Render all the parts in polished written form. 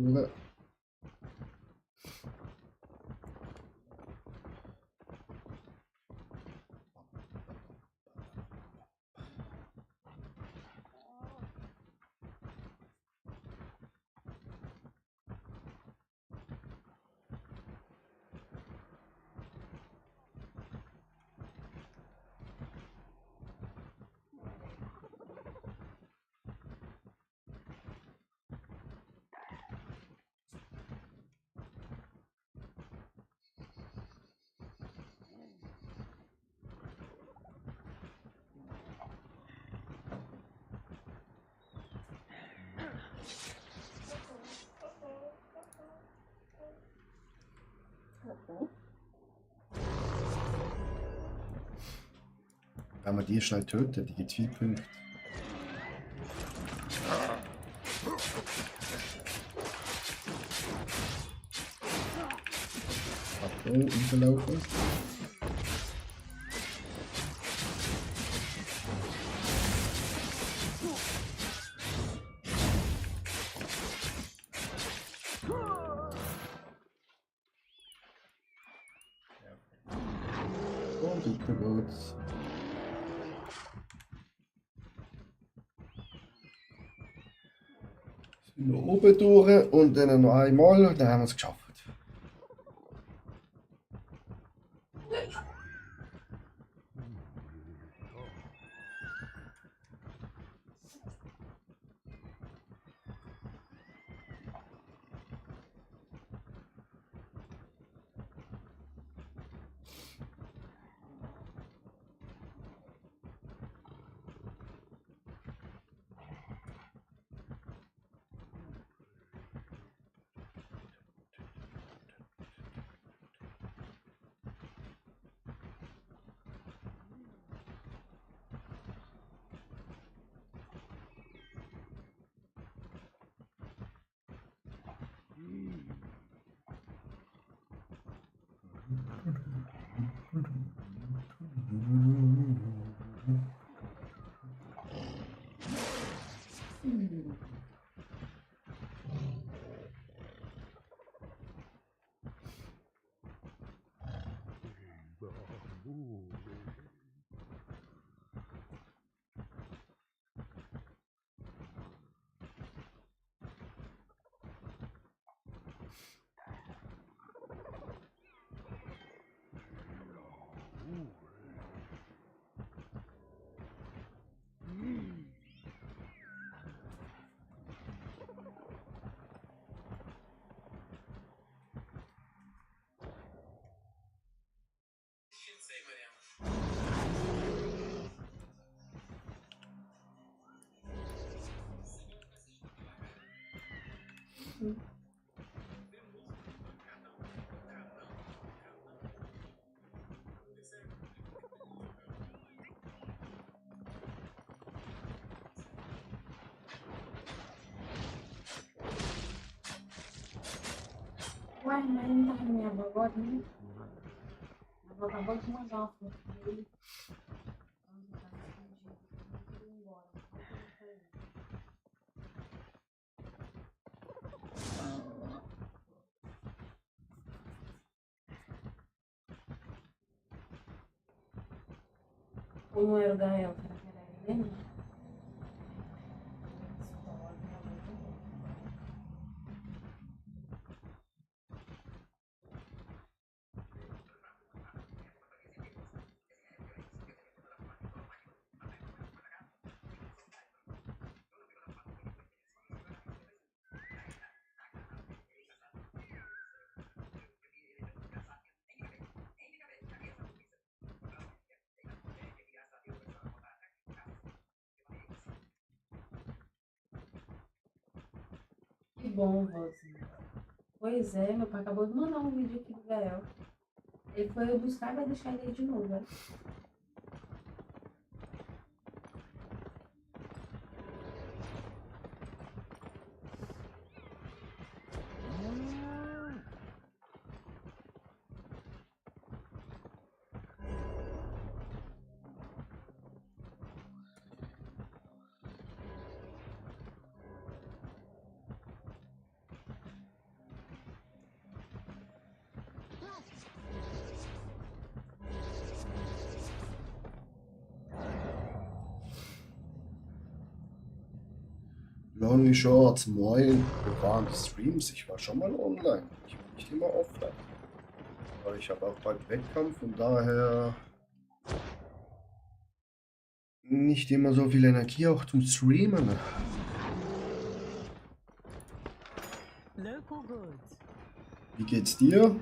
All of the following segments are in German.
durch. Wenn wir die schnell töten, die gibt 4 Punkte. Achtung, rauslaufen. Und weiter geht's. Noch oben durch und dann noch einmal und dann haben wir es geschafft. Ué, mas ele não tá com minha avó agora, né? A avó acabou de mandar uma foto dele. Onde tá escondido. Não queria ir embora. Não queria sair. Ou não era o Gael? Será que era ele mesmo? Que bom, vozinha. Pois é, meu pai acabou de mandar um vídeo aqui do Gael. Ele foi buscar e vai deixar ele aí de novo, né? Lonely Shorts, moin. Wo waren die Streams? Ich war schon mal online. Ich bin nicht immer offline. Aber ich habe auch bald Wettkampf, von daher nicht immer so viel Energie auch zum Streamen. Local goods. Wie geht's dir?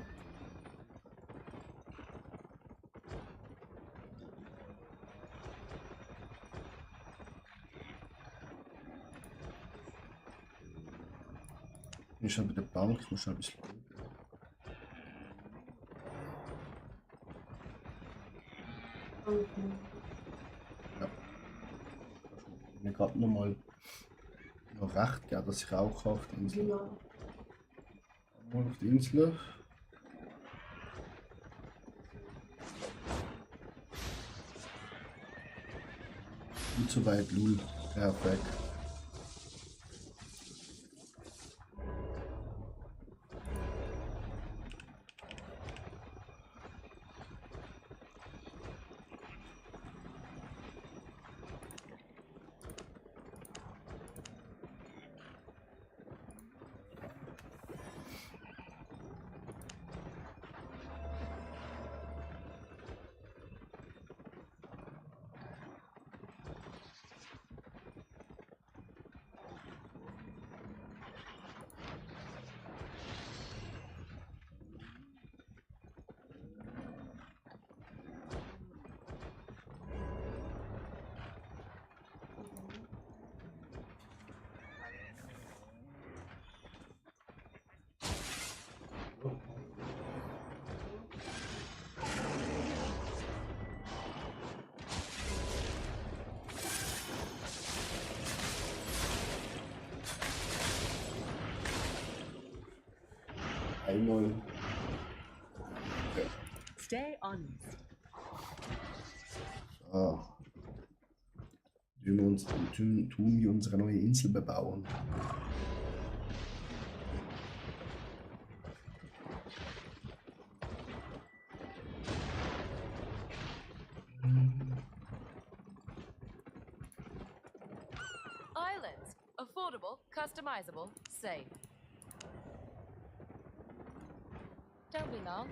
Ich schon mit der Bank, ich muss schon ein bisschen. Ja. Mir gerade nochmal noch recht gegeben, dass ich rauche auf der Insel. Ja. Mal auf die Insel. Nicht so weit, Lul. Perfekt. Einmal. Stay on. So. Tun wir unsere neue Insel bebauen. Islands. Affordable, customizable, safe. Don't be long.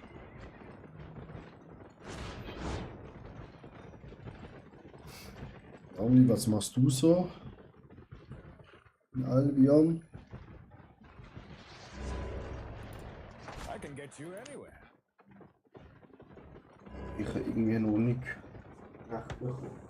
Pauli, was machst du so? In Albion? I can get you anywhere. Ich habe irgendwie noch nicht nachgekommen.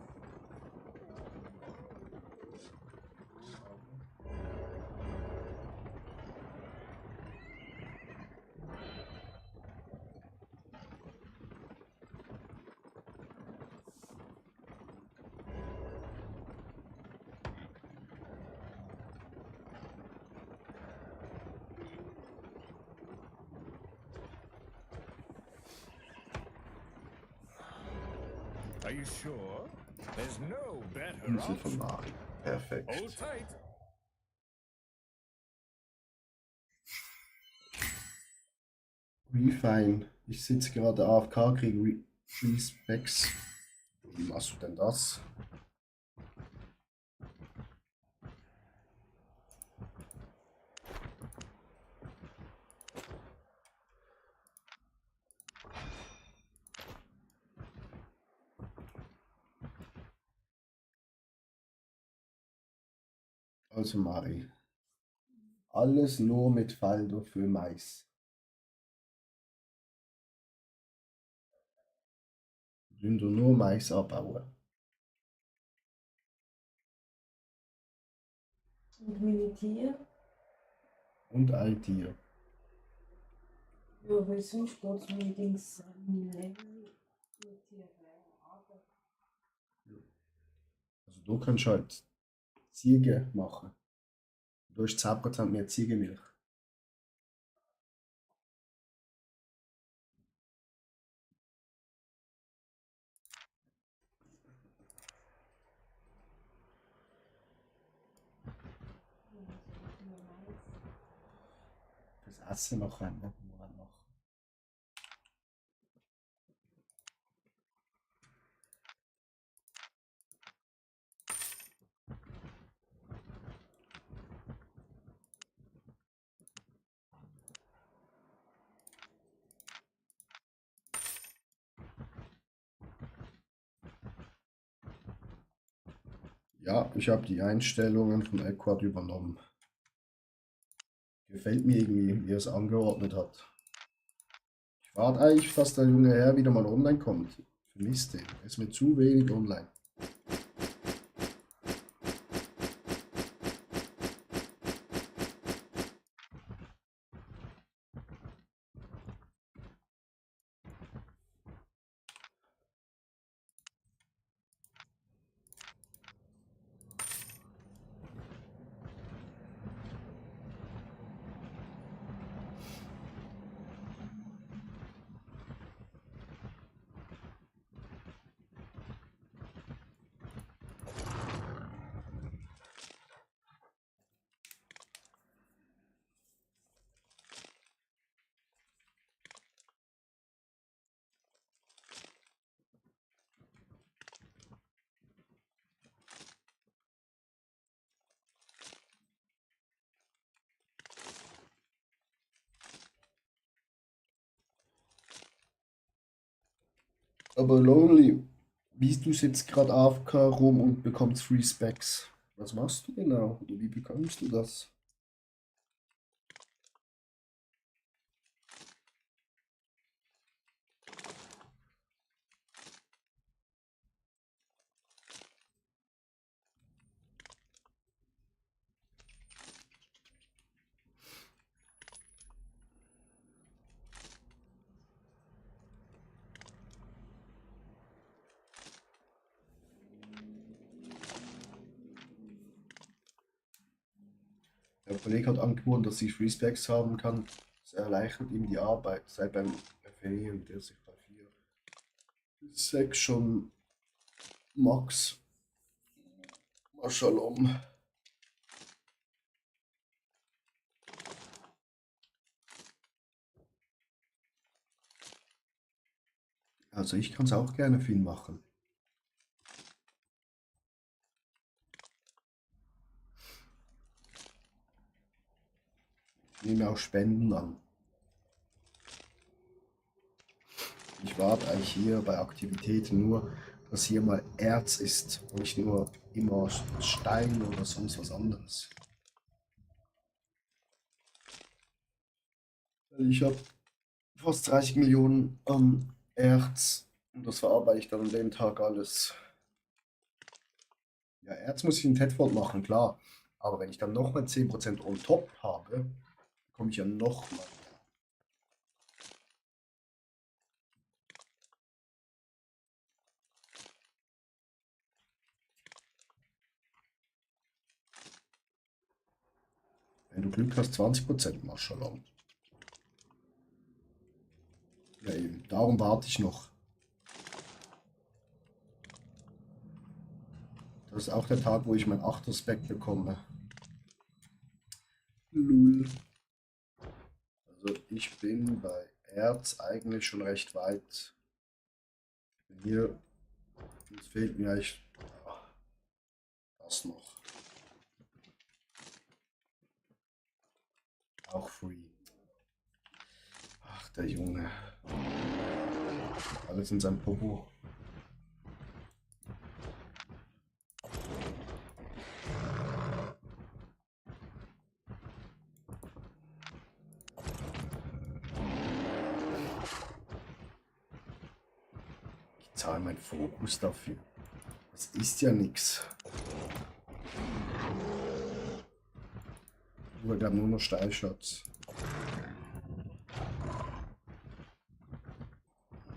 Are you sure? There's no better Insel von option. Mari. Perfekt. Hold tight. Refine. Ich sitze gerade AFK, kriege Respecs. Wie machst du denn das? Also Mari. Alles nur mit Faldo für Mais. Wenn du nur Mais abbauen. Und meine Tiere? Und Altier. Ja, weil sonst geht es mir Dings nicht mit Tieren. Aber Also du kannst halt Ziege machen. Du hast 10% mehr Ziegenmilch. Das Essen noch einmal. Noch. Ja, ich habe die Einstellungen von Equad übernommen. Gefällt mir irgendwie, wie er es angeordnet hat. Ich warte eigentlich, dass der junge Herr wieder mal online kommt. Vermisst den. Er ist mir zu wenig online. Aber Lonely, wie du sitzt gerade AFK rum und bekommst Free Specs. Was machst du genau? Oder wie bekommst du das? Der Kollege hat angeboten, dass ich Free Specs haben kann. Das erleichtert ihm die Arbeit. Seit beim FE und der sich bei 4 bis 6 schon Max. Mashalom. Also ich kann es auch gerne viel machen. Ich nehme auch Spenden an. Ich warte eigentlich hier bei Aktivitäten nur, dass hier mal Erz ist und nicht nur immer Stein oder sonst was anderes. Ich habe fast 30 Millionen Erz und das verarbeite ich dann an dem Tag alles. Ja, Erz muss ich in Tedford machen, klar. Aber wenn ich dann nochmal 10% on top habe, komme ich ja nochmal. Wenn du Glück hast, 20%, Mashallah. Ja eben, darum warte ich noch. Das ist auch der Tag, wo ich mein 8er-Spec bekomme. Lul. Also ich bin bei Erz eigentlich schon recht weit. Hier, jetzt fehlt mir eigentlich das noch. Auch free. Ach, der Junge. Alles in seinem Popo. Ich zahle meinen Fokus dafür. Das ist ja nichts. Wir haben nur noch Steilschatz.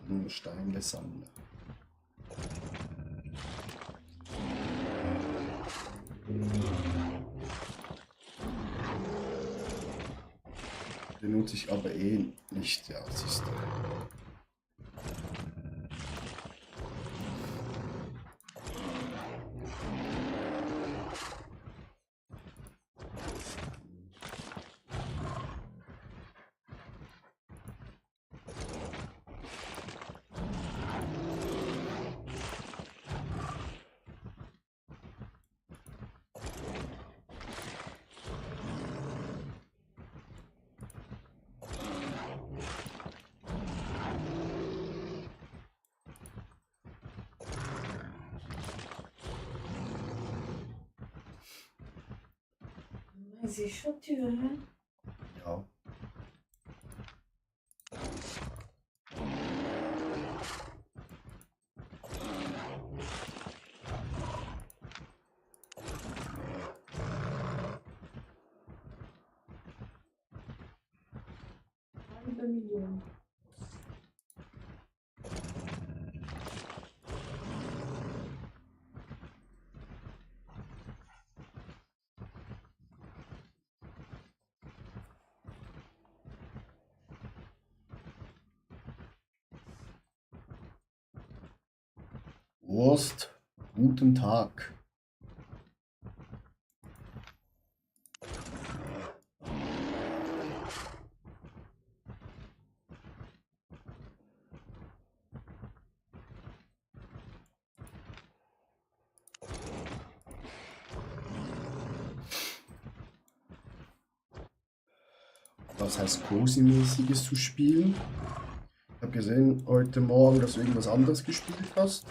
Nur Steine sammeln. Den nutze ich aber eh nicht, ja, siehst du. Es ist schon teuer, hä? Ja. Halbe Million. Wurst, guten Tag. Was heißt Cozy-mäßiges zu spielen? Ich habe gesehen heute Morgen, dass du irgendwas anderes gespielt hast.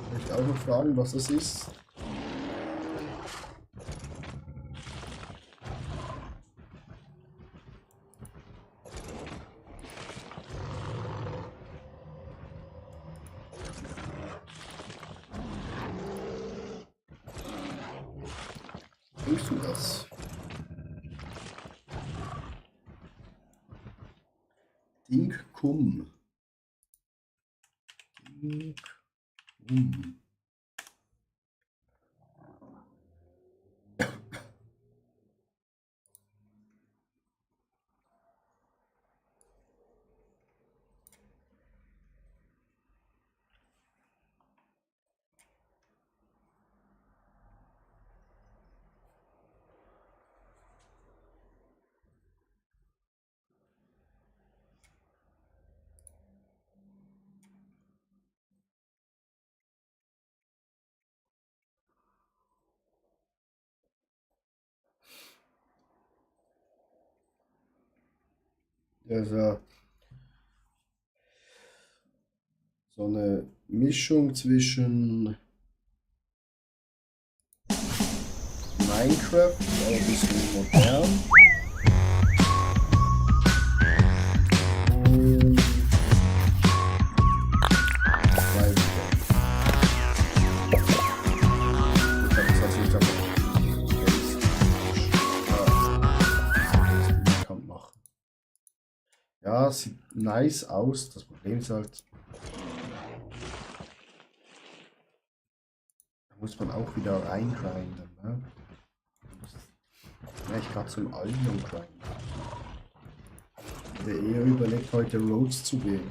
Ich möchte auch noch fragen, was das ist. Denkst du das? Dinkum. Dinkum. Das ist ja so eine Mischung zwischen Minecraft, aber ein bisschen modern. Und Minecraft. Das heißt nicht, dass ich kann machen. Ja, sieht nice aus. Das Problem ist halt, da muss man auch wieder reingrinden. Ne? Ja, ich gerade zum Albion grinden. Der eher überlegt, heute Rhodes zu gehen.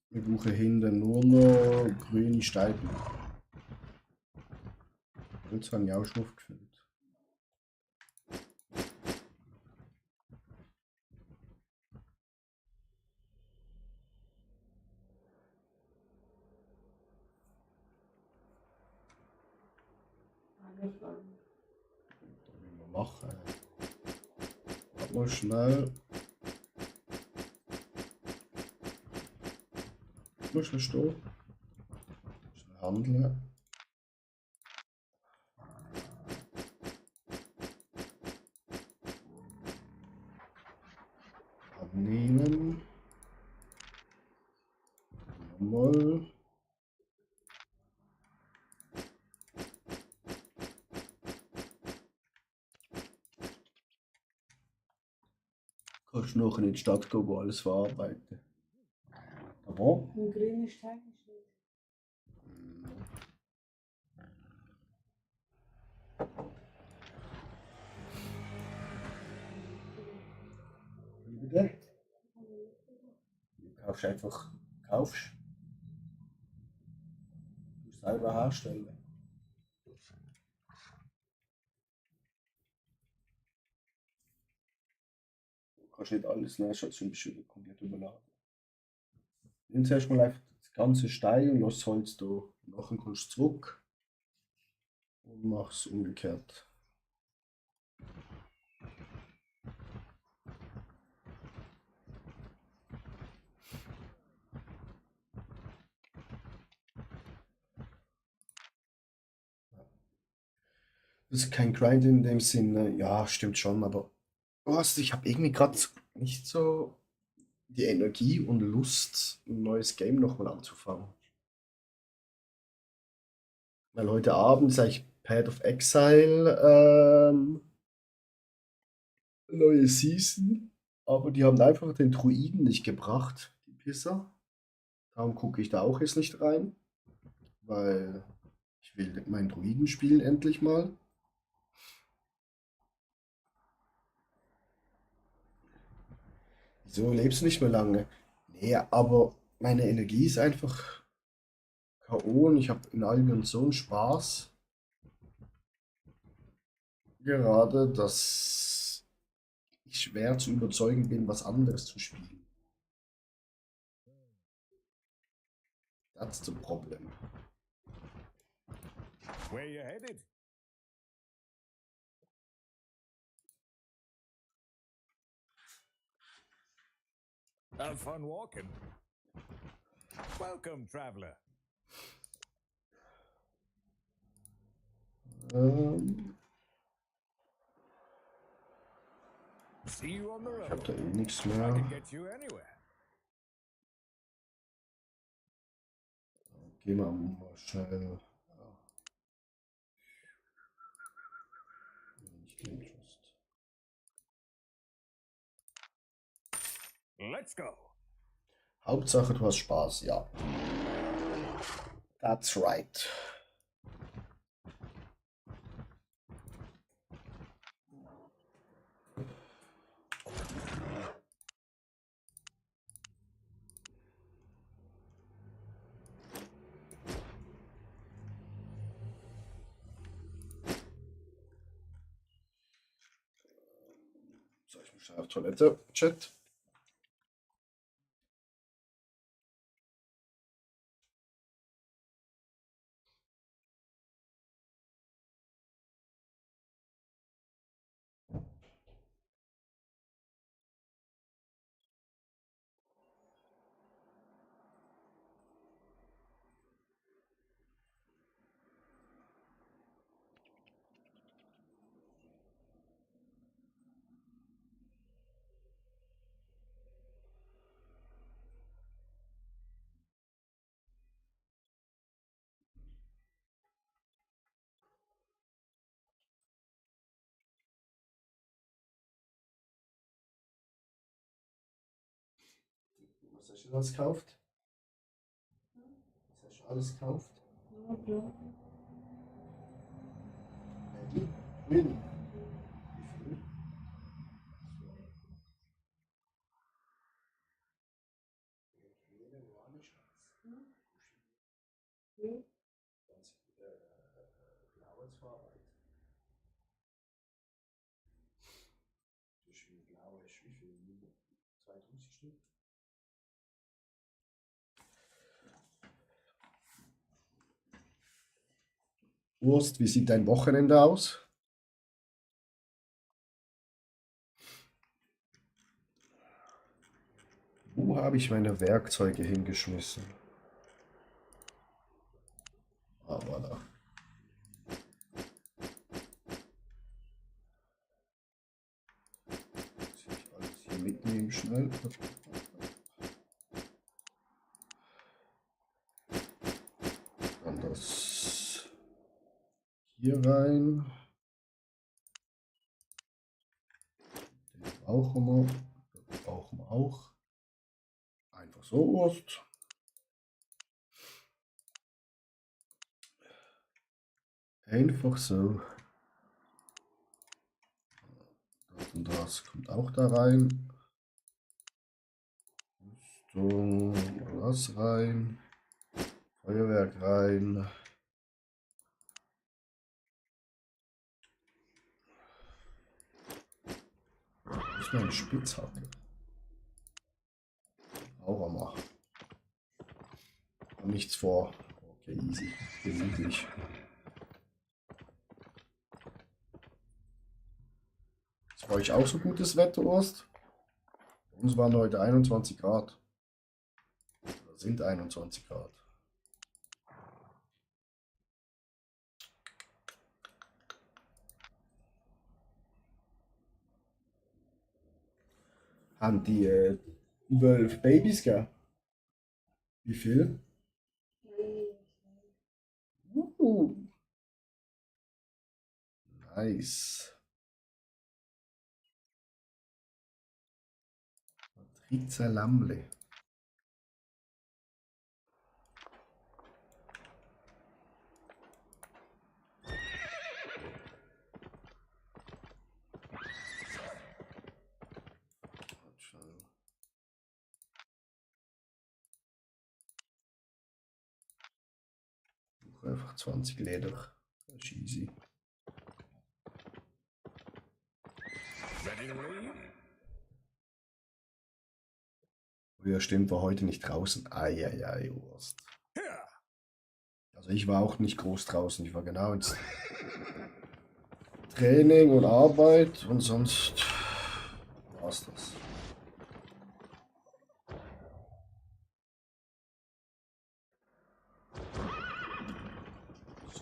Ich suche hinten nur noch grüne Steigen. Jetzt haben wir auch schon aufgefüllt. Angefangen. Was wir machen? Warte mal schnell. Mal schnell stehen. Schnell handeln. Abnehmen. Nochmal. Kannst du nachher in die Stadt gehen, wo alles verarbeiten. Aber Ein grüner Stein ist nicht. wie bitte? Du kaufst einfach, kaufst. Du selber herstellen. kannst nicht alles, ne? Schon ein bisschen komplett überladen. Nimm zuerst mal einfach das ganze Stein und lass das Holz da. Nachher kommst du zurück und mach's umgekehrt. Das ist kein Grind in dem Sinne. Ja, stimmt schon, aber was, ich habe irgendwie gerade nicht so die Energie und Lust, ein neues Game nochmal anzufangen. Weil heute Abend ist eigentlich Path of Exile neue Season, aber die haben einfach den Druiden nicht gebracht, die Pisser. Darum gucke ich da auch jetzt nicht rein, weil ich will meinen Druiden spielen endlich mal. Wieso lebst du nicht mehr lange? Nee, aber meine Energie ist einfach K.O. und ich habe in Albion so einen Spaß gerade, dass ich schwer zu überzeugen bin, was anderes zu spielen. That's the problem. Where you headed? Have fun walking. Welcome, traveler. See you on the Ich habe road. da eh nichts I mehr. can get you anywhere. Gehen wir mal schnell. Nicht Interest. Let's go. Hauptsache, du hast Spaß, ja. That's right. So, ich muss schnell auf Toilette, Chat. Was hast du alles gekauft? Was hast du alles gekauft? Okay. Grün. Wie viel? Okay. Blaues Fahrrad. Das ist wie blau ist. Wie viel? 32 Stück? Wurst, wie sieht dein Wochenende aus? Wo habe ich meine Werkzeuge hingeschmissen? Ah, voilà. Muss ich alles hier mitnehmen schnell. Dann das hier rein. Den brauchen wir. Das brauchen wir auch. Einfach so Wurst. Einfach so. Das und das kommt auch da rein. Rüstung, das rein. Feuerwerk rein. Brauchst du eine Spitzhacke? Auch mal. Nichts vor. Okay, easy. Gemütlich. Ist bei euch auch so gutes Wetter, Ost? Bei uns waren heute 21 Grad. Oder sind 21 Grad. Haben die 12 Babys, gell? Wie viel? Nice. Patrizia Lammle. Einfach 20 Leder. Das ist easy. Ready to leave? Oh ja, stimmt, war heute nicht draußen. Eieiei, Wurst. Also ich war auch nicht groß draußen. Ich war genau ins Training und Arbeit und sonst war's das.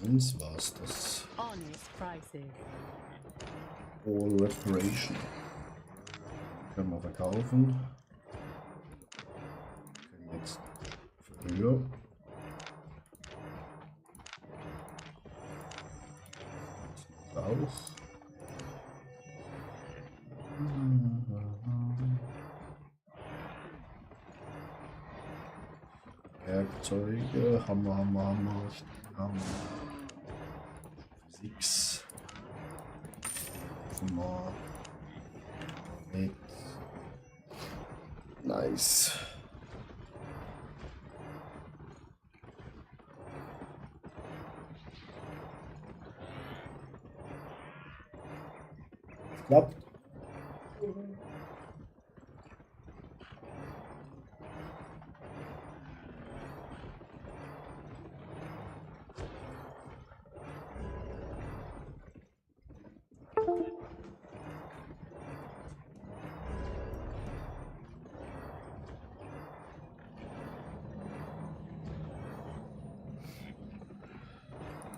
Sonst war's das. Honest prices. All Reparation. Können wir verkaufen. Können jetzt für höher. Auch. Werkzeuge, Hammer. Physik. Hammer. Mit. Nice. Klappt.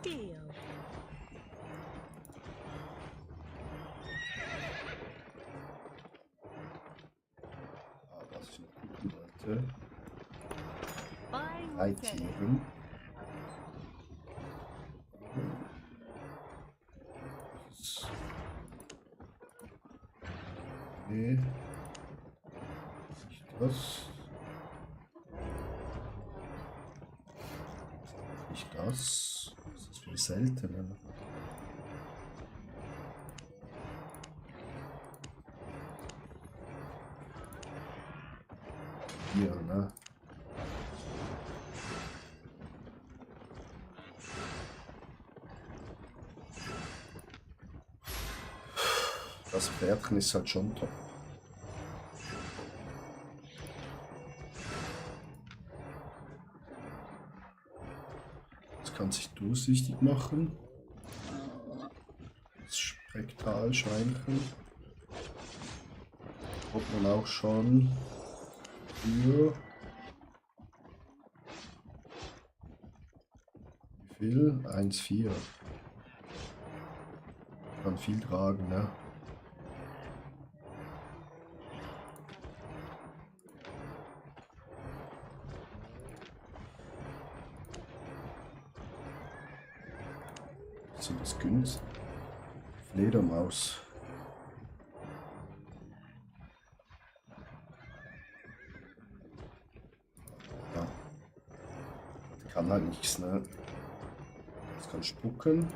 Deal. Was ich noch gucken wollte. Buying or Drei selling. Tieren. Okay. Nicht das. Nicht das. Das ist viel seltener. Hier, ne? Das Pferdchen ist halt schon top. Das kann sich durchsichtig machen. Das Spektralschweinchen. Kommt man auch schon für wie viel? 1,4. Kann viel tragen, ne? So, das günstig. Fledermaus. Ja. Die kann halt nichts, ne? Das kann spucken.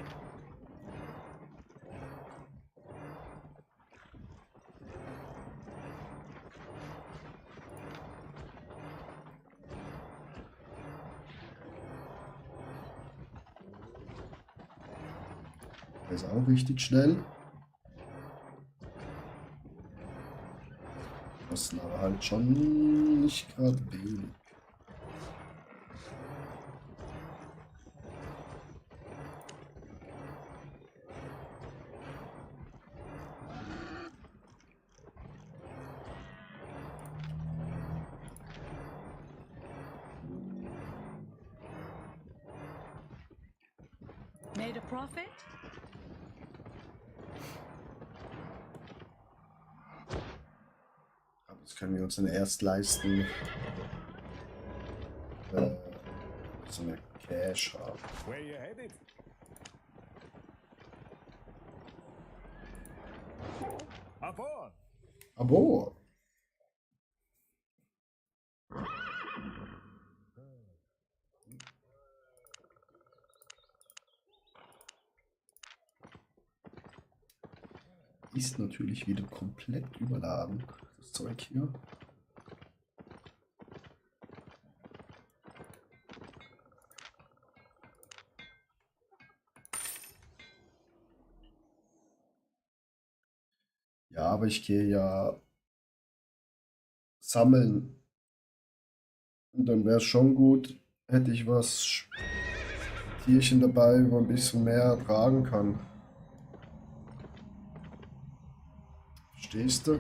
Der ist auch richtig schnell. Kosten aber halt schon nicht gerade wenig. Made a profit? Aber das können wir uns dann erst leisten, so eine Cash haben. Where you headed? Aboard! Aber ist natürlich wieder komplett überladen, das Zeug hier. Ja, aber ich gehe ja sammeln. Und dann wäre es schon gut, hätte ich was Tierchen dabei, wo ein bisschen mehr tragen kann. Verstehst du?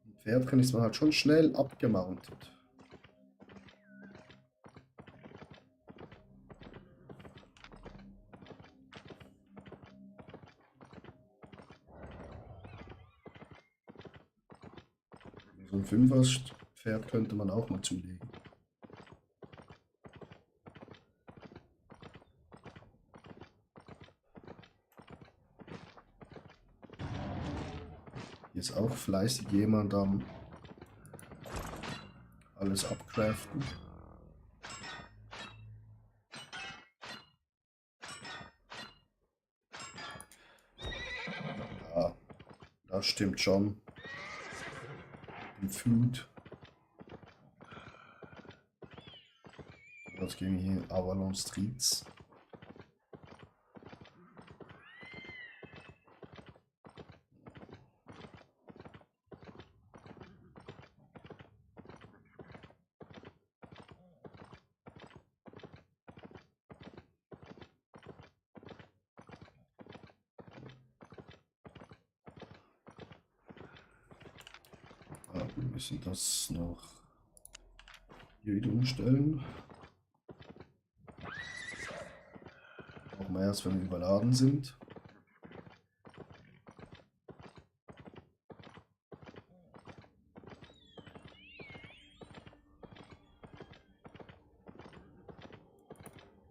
Ein Pferd kann ist man halt schon schnell abgemountet. So ein Fünfer-Pferd könnte man auch mal zulegen. Hier ist auch fleißig jemand am alles abcraften. Ja, das stimmt schon. Im Food. Was gehen hier? Avalon Streets. Wir müssen das noch hier wieder umstellen. Brauchen wir erst, wenn wir überladen sind.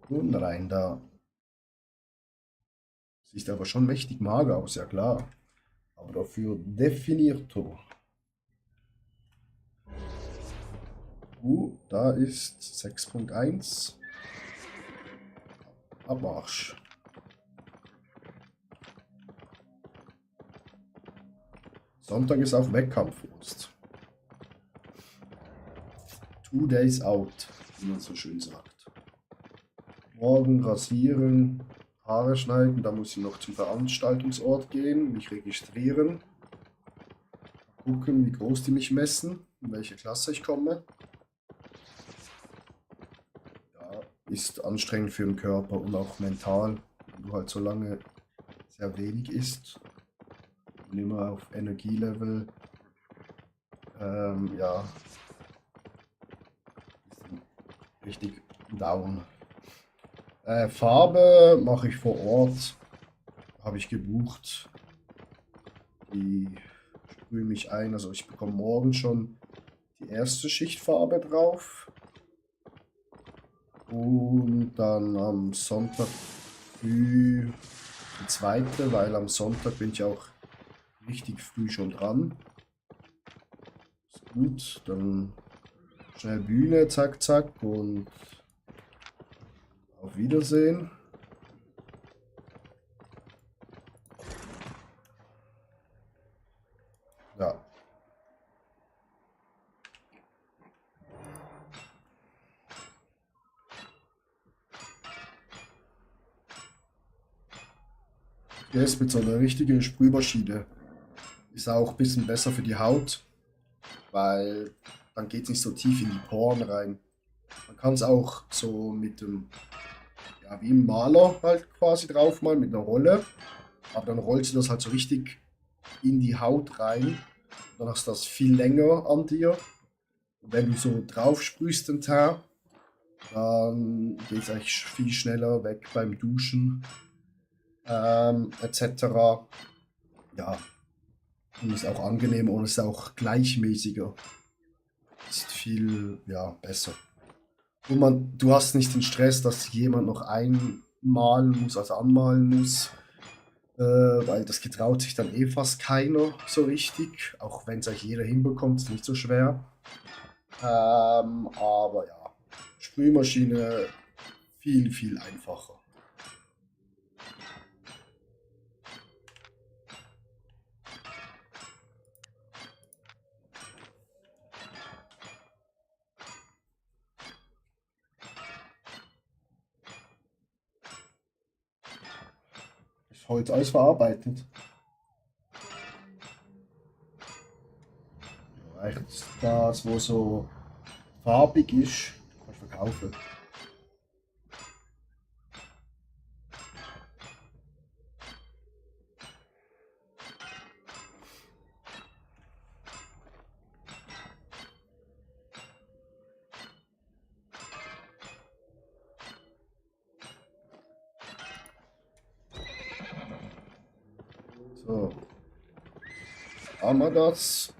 Und rein da. Sieht aber schon mächtig mager aus, ja klar. Aber dafür definierto. Da ist 6.1. Abmarsch. Sonntag ist auch Wettkampfwurst. 2 days out, wie man so schön sagt. Morgen rasieren, Haare schneiden, da muss ich noch zum Veranstaltungsort gehen, mich registrieren. Gucken, wie groß die mich messen, in welche Klasse ich komme. Ja, ist anstrengend für den Körper und auch mental, wenn du halt so lange sehr wenig isst und immer auf Energielevel, ja, ist richtig down. Farbe mache ich vor Ort, habe ich gebucht. Die sprühe mich ein, also ich bekomme morgen schon die erste Schicht Farbe drauf. Und dann am Sonntag früh die zweite, weil am Sonntag bin ich auch richtig früh schon dran. Ist gut, dann schnell Bühne, zack, zack und auf Wiedersehen. Ja. Jetzt mit so einer richtigen Sprühmaschine ist auch ein bisschen besser für die Haut, weil dann geht es nicht so tief in die Poren rein. Man kann es auch so mit dem, ja, wie ein Maler halt quasi draufmalen, mit einer Rolle. Aber dann rollst du das halt so richtig in die Haut rein. Dann hast du das viel länger an dir. Und wenn du so drauf sprühst den Teint, dann geht es eigentlich viel schneller weg beim Duschen etc. Ja, und ist auch angenehmer und ist auch gleichmäßiger. Ist viel, ja, besser. Und du hast nicht den Stress, dass jemand noch einmalen muss, also anmalen muss, weil das getraut sich dann eh fast keiner so richtig, auch wenn es eigentlich jeder hinbekommt, ist nicht so schwer. Aber ja, Sprühmaschine viel, viel einfacher. Ist Holz alles verarbeitet? Ja, echt das, wo so farbig ist, kannst du verkaufen. So, haben wir das.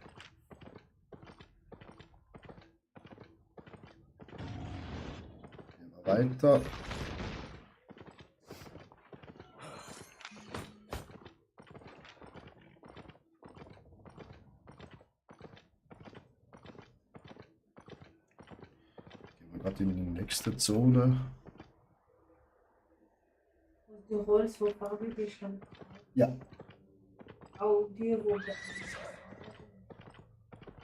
Gehen wir weiter. Gehen wir gerade in die nächste Zone. Die Holz, wo farbig ist, dann Ja, auch die, wo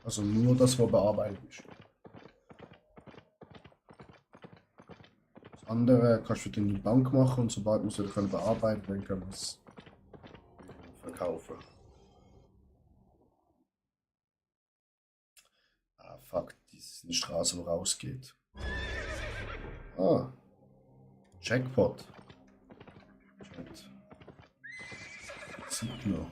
also nur das, was bearbeitet ist. Das andere kannst du in die Bank machen und sobald man es wieder bearbeiten kann, dann kann man es verkaufen. Ah, fuck, das ist eine Straße, wo rausgeht. Ah, Jackpot. Chat. Signal.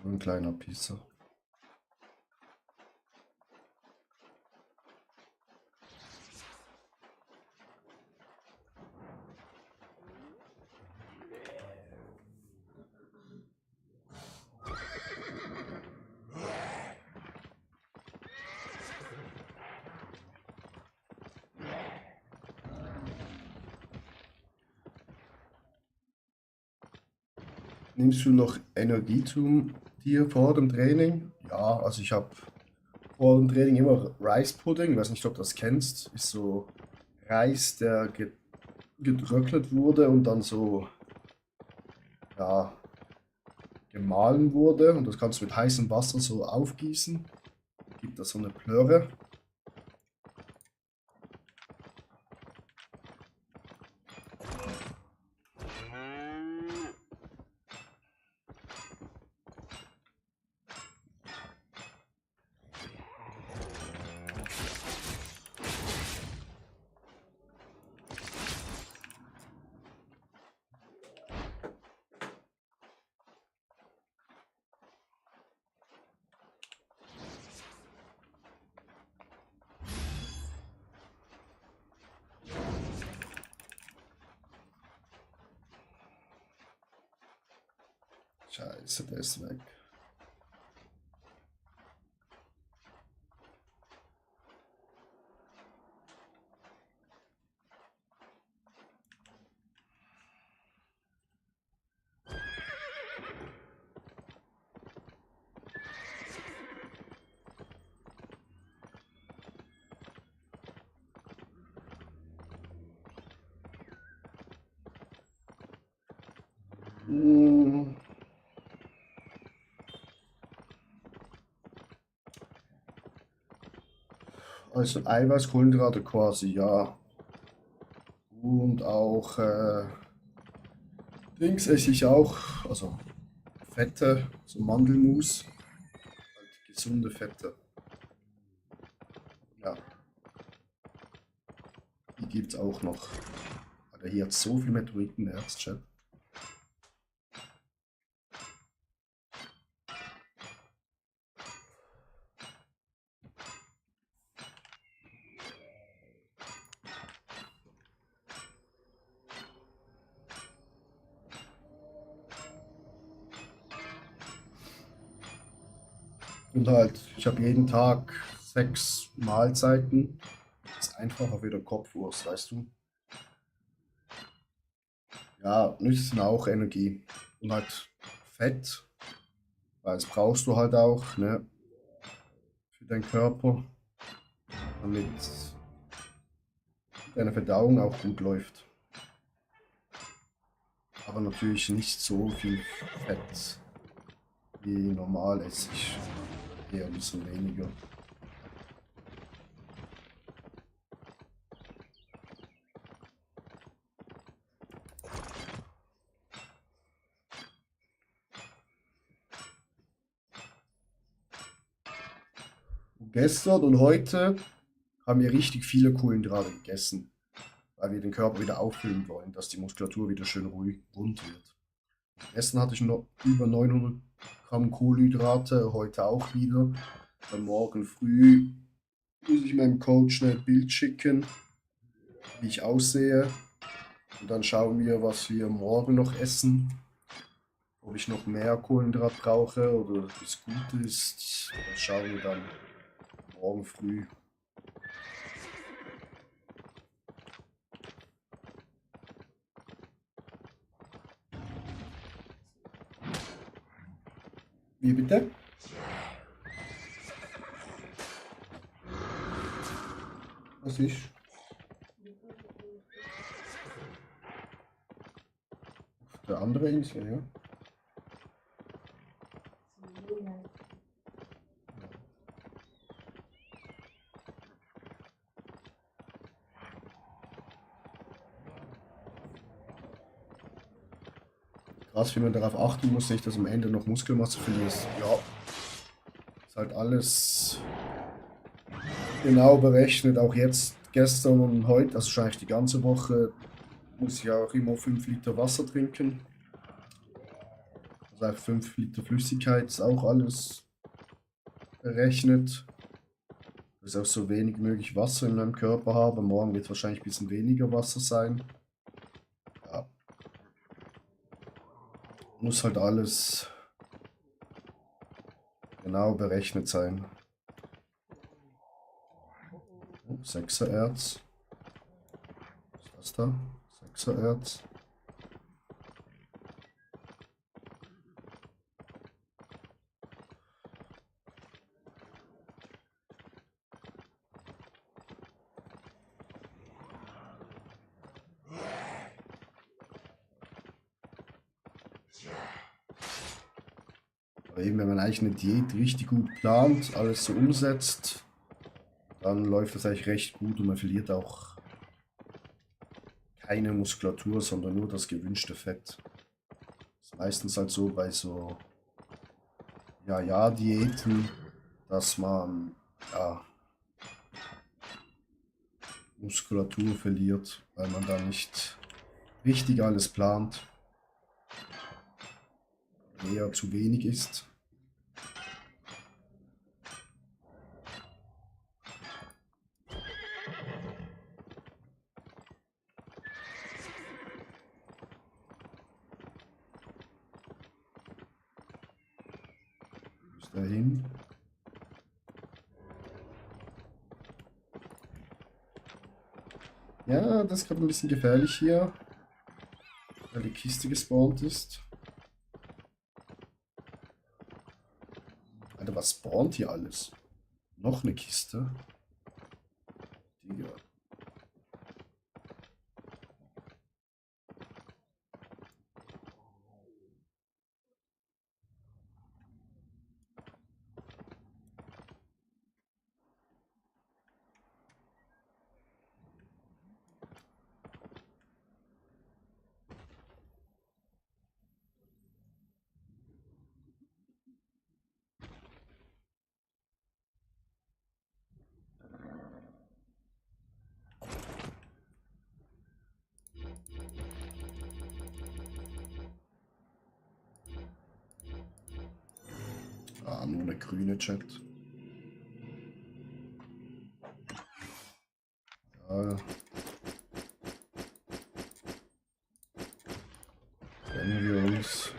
So ein kleiner Pisser. Nimmst du noch Energie zu dir vor dem Training? Ja, also ich habe vor dem Training immer Rice Pudding, weiß nicht, ob du das kennst. Ist so Reis, der getrocknet wurde und dann so, ja, gemahlen wurde. Und das kannst du mit heißem Wasser so aufgießen. Gibt das so eine Plörre. Scheiße, der ist weg. Mm, Also Eiweiß, Kohlenhydrate quasi, ja. Und auch Dings esse ich auch, also Fette, so Mandelmus, halt gesunde Fette. Ja, die gibt es auch noch. Alter, hier hat so viel Meteoriten, der Erzchat. Und halt, ich habe jeden Tag 6 Mahlzeiten. Das ist einfacher für den Kopfwurst, weißt du? Ja, Nüsse sind auch Energie. Und halt Fett, weil das brauchst du halt auch, ne? Für deinen Körper, damit deine Verdauung auch gut läuft. Aber natürlich nicht so viel Fett wie normal esse ich. Eher ein bisschen weniger. Und gestern und heute haben wir richtig viele Kohlenhydrate gegessen, weil wir den Körper wieder auffüllen wollen, dass die Muskulatur wieder schön ruhig rund wird. Gestern hatte ich noch über 900 Gramm Kohlenhydrate, heute auch wieder. Dann morgen früh muss ich meinem Coach schnell ein Bild schicken, wie ich aussehe. Und dann schauen wir, was wir morgen noch essen. Ob ich noch mehr Kohlenhydrat brauche oder ob es gut ist. Das schauen wir dann morgen früh. Wie bitte? Was ist? Auf der andere Insel, ja. Krass, wie man darauf achten muss, nicht, dass am Ende noch Muskelmasse verlierst. Ja, ist halt alles genau berechnet. Auch jetzt, gestern und heute, also wahrscheinlich die ganze Woche, muss ich auch immer 5 Liter Wasser trinken. Also auch 5 Liter Flüssigkeit ist auch alles berechnet. Dass ich auch so wenig möglich Wasser in meinem Körper habe. Morgen wird es wahrscheinlich ein bisschen weniger Wasser sein. Ja. Muss halt alles genau berechnet sein. Oh, 6er Erz. Was ist das da? 6er Erz. Aber eben, wenn man eigentlich eine Diät richtig gut plant, alles so umsetzt, dann läuft das eigentlich recht gut und man verliert auch keine Muskulatur, sondern nur das gewünschte Fett. Das ist meistens halt so bei so Ja-Ja-Diäten, dass man ja, Muskulatur verliert, weil man da nicht richtig alles plant, eher zu wenig isst. Bis dahin. Ja, das ist gerade ein bisschen gefährlich hier, weil die Kiste gespawnt ist. Alter, was spawnt hier alles? Noch eine Kiste? Digga. Ah, nur eine grüne Chat. Ja. Kennen wir uns.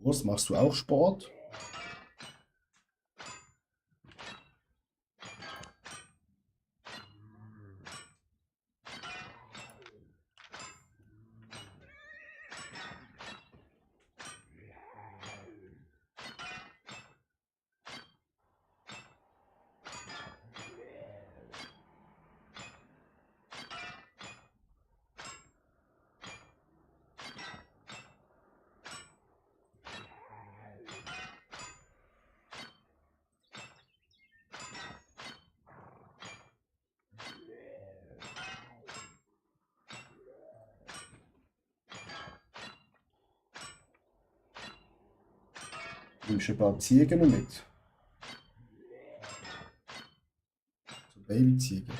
Was, machst du auch Sport? Nimmst du ein paar Ziegen mit? So Babyziegen.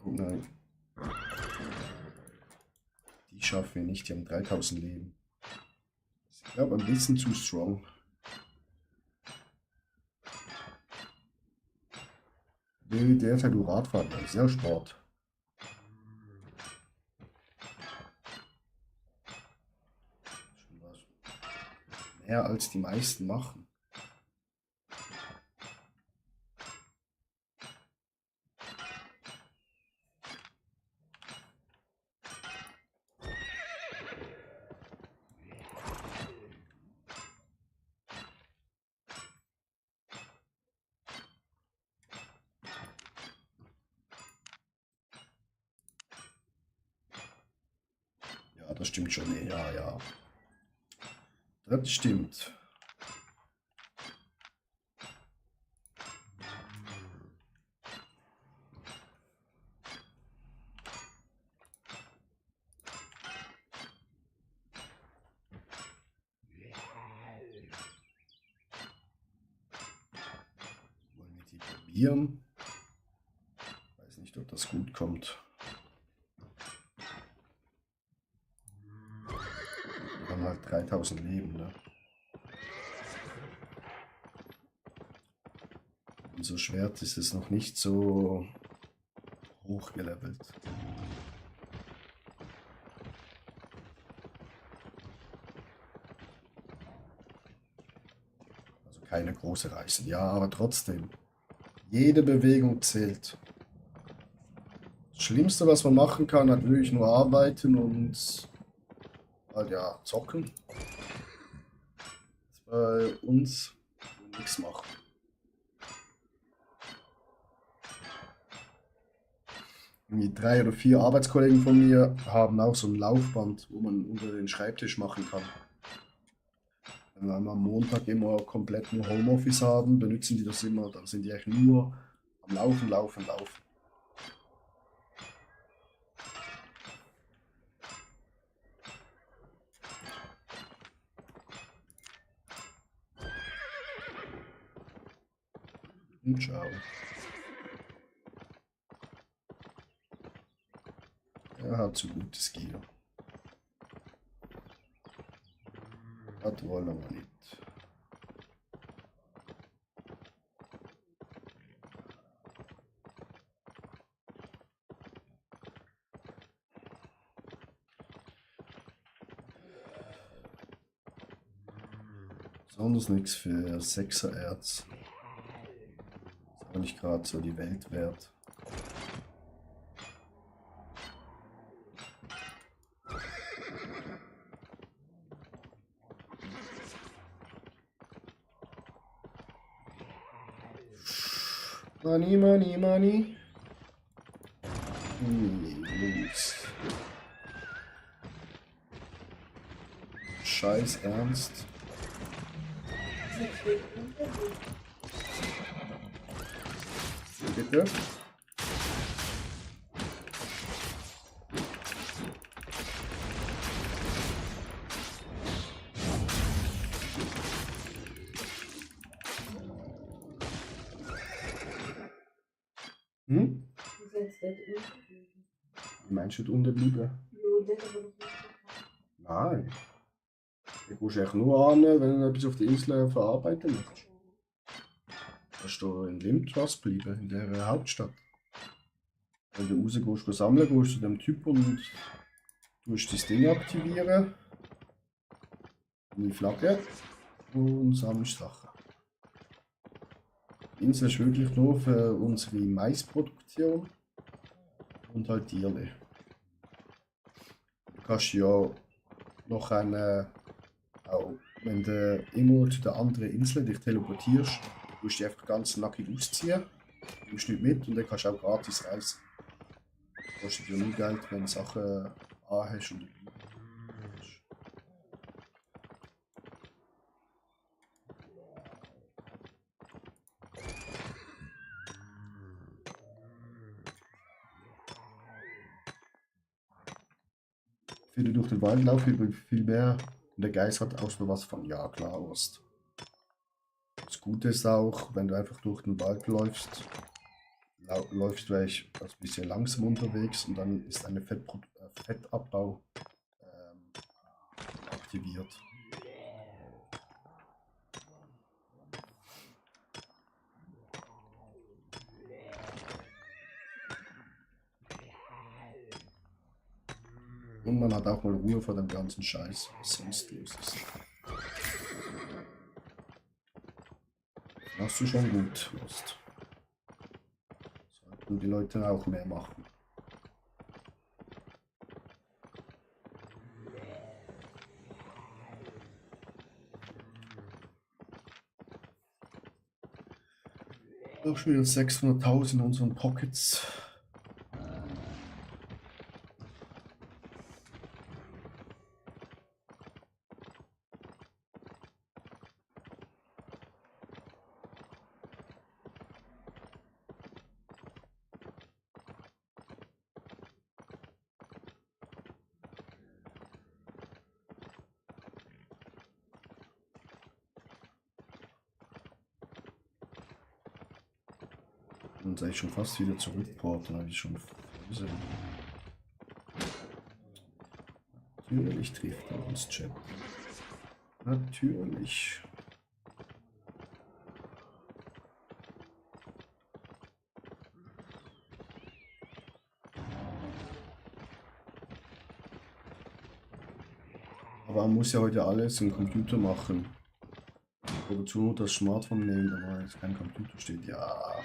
Oh nein. Die schaffen wir nicht, die haben 3000 Leben. Ich glaube, ein bisschen zu strong. Der fährt du Radfahren, ja, sehr Sport. Schon was. Mehr als die meisten machen. Ja, das stimmt schon. Ja, ja. Das stimmt. Wollen wir die probieren? Weiß nicht, ob das gut kommt. Wir haben halt 3000 Leben, ne? Unser Schwert ist es noch nicht so hoch gelevelt. Also keine große Reise. Ja, aber trotzdem. Jede Bewegung zählt. Das Schlimmste, was man machen kann, hat wirklich nur arbeiten und halt ja, zocken. Bei uns nichts machen. Irgendwie 3 oder 4 Arbeitskollegen von mir haben auch so ein Laufband, wo man unter den Schreibtisch machen kann. Wenn wir am Montag immer komplett nur Homeoffice haben, benutzen die das immer, dann sind die eigentlich nur am Laufen, Laufen, Laufen. Und ciao. Er hat so gutes Gear. Das wollen wir nicht. Besonders nichts für 6er Erz. Ist auch nicht gerade so die Welt wert. Money, money, money. Los. Scheiß Ernst. Bitte? Hm? Wie meinst du, unterbleiben? Nein. Du gehst echt nur an, wenn du etwas auf der Insel verarbeiten möchtest. Kannst du in Limtras bleiben, in der Hauptstadt. Wenn du rausgehst, sammeln, gehst du zu dem Typ und tust das Ding aktivieren. Deine Flagge und sammelst Sachen. Die Insel ist wirklich nur für unsere Maisproduktion und halt Tierle. Du kannst ja noch auch wenn du immer zu der anderen Insel dich teleportierst, musst du dich einfach ganz nackig ausziehen, nimmst nicht mit und dann kannst du auch gratis reisen. Kostet ja nur Geld, wenn du Sachen anhast und wenn du durch den Wald laufst, viel mehr und der Geist hat auch so was von, ja klar, Ost. Das Gute ist auch, wenn du einfach durch den Wald läufst, läufst du eigentlich ein bisschen langsam unterwegs und dann ist eine Fettabbau aktiviert. Und man hat auch mal Ruhe vor dem ganzen Scheiß, was sonst los ist. Das machst du schon gut, Lost. Sollten die Leute auch mehr machen. Auch schon wieder 600.000 in unseren Pockets. Und sei schon fast wieder zurückporten, habe ich schon Füße. Natürlich trifft er uns, Chat. Natürlich. Aber man muss ja heute alles im Computer machen. Wozu nur das Smartphone nehmen, da jetzt kein Computer steht. Ja,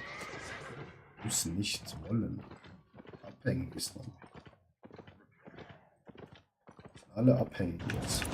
müssen nicht wollen. Abhängig ist man. Alle abhängig jetzt.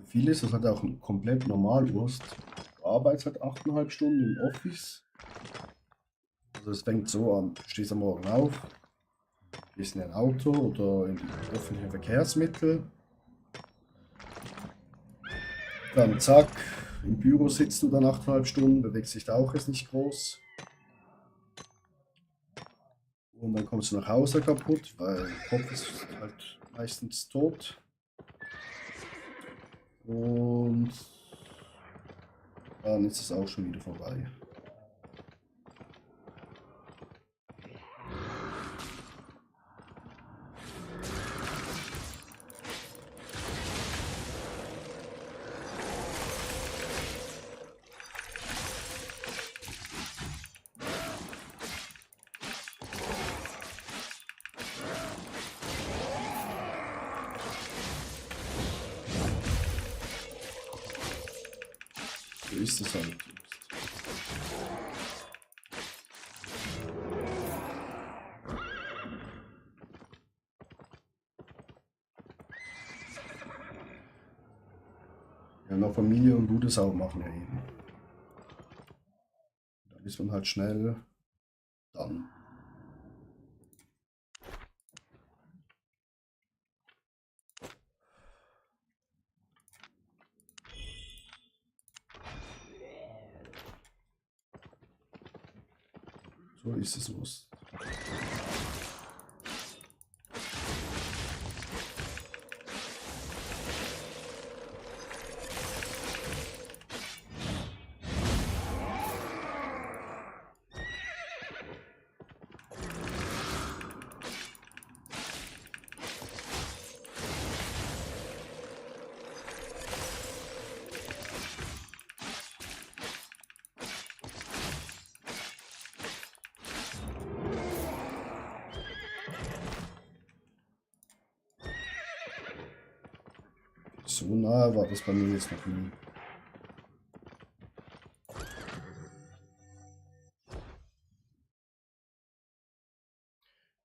Viele ist das halt auch komplett normal, Wurst. Du arbeitest halt 8,5 Stunden im Office. Also es fängt so an, du stehst am Morgen auf, gehst in ein Auto oder in öffentliche Verkehrsmittel. Dann zack, im Büro sitzt du dann 8,5 Stunden, bewegst dich da auch jetzt nicht groß. Und dann kommst du nach Hause kaputt, weil der Kopf ist halt meistens tot. Und dann ist es auch schon wieder vorbei. So ist es halt. Ja, noch Familie und gute Sau machen ja eben. Dann ist man halt schnell dann. So ist es los. So nahe war das bei mir jetzt noch nie.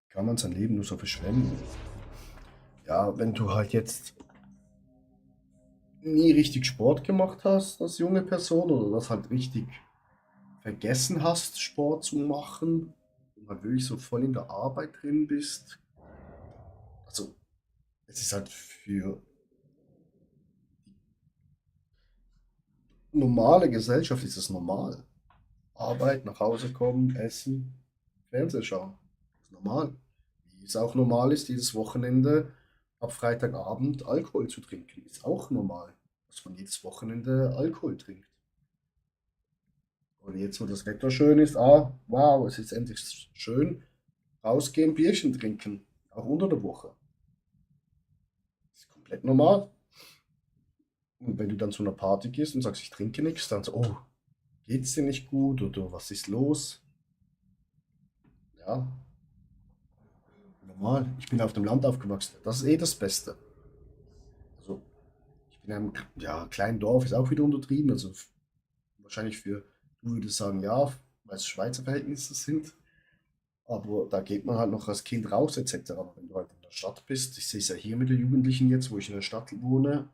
Kann man sein Leben nur so verschwenden? Ja, wenn du halt jetzt nie richtig Sport gemacht hast als junge Person oder das halt richtig vergessen hast, Sport zu machen und halt wirklich so voll in der Arbeit drin bist. Also, es ist halt für normale Gesellschaft ist es normal. Arbeit, nach Hause kommen, essen, Fernsehen schauen. Ist normal. Wie es auch normal ist, jedes Wochenende ab Freitagabend Alkohol zu trinken. Ist auch normal, dass man jedes Wochenende Alkohol trinkt. Und jetzt, wo das Wetter schön ist, wow, es ist endlich schön, rausgehen, Bierchen trinken. Auch unter der Woche. Ist komplett normal. Und wenn du dann zu einer Party gehst und sagst, ich trinke nichts, dann so, oh, geht's dir nicht gut oder was ist los? Ja, normal. Ich bin auf dem Land aufgewachsen. Das ist eh das Beste. Also, ich bin in einem ja, kleinen Dorf, ist auch wieder untertrieben. Also, wahrscheinlich für, du würdest sagen, ja, weil es Schweizer Verhältnisse sind. Aber da geht man halt noch als Kind raus, etc. Aber wenn du halt in der Stadt bist, ich sehe es ja hier mit den Jugendlichen jetzt, wo ich in der Stadt wohne,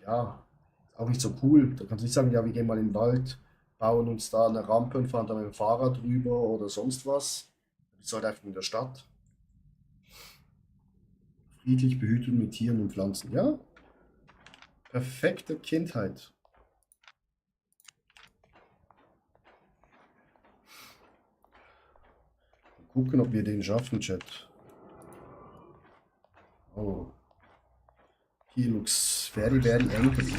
ja, ist auch nicht so cool. Da kannst du nicht sagen, ja, wir gehen mal in den Wald, bauen uns da eine Rampe und fahren da mit dem Fahrrad rüber oder sonst was. Du bist halt einfach in der Stadt. Friedlich behütet mit Tieren und Pflanzen. Ja, perfekte Kindheit. Mal gucken, ob wir den schaffen, Chat. Oh, he looks very, very angry.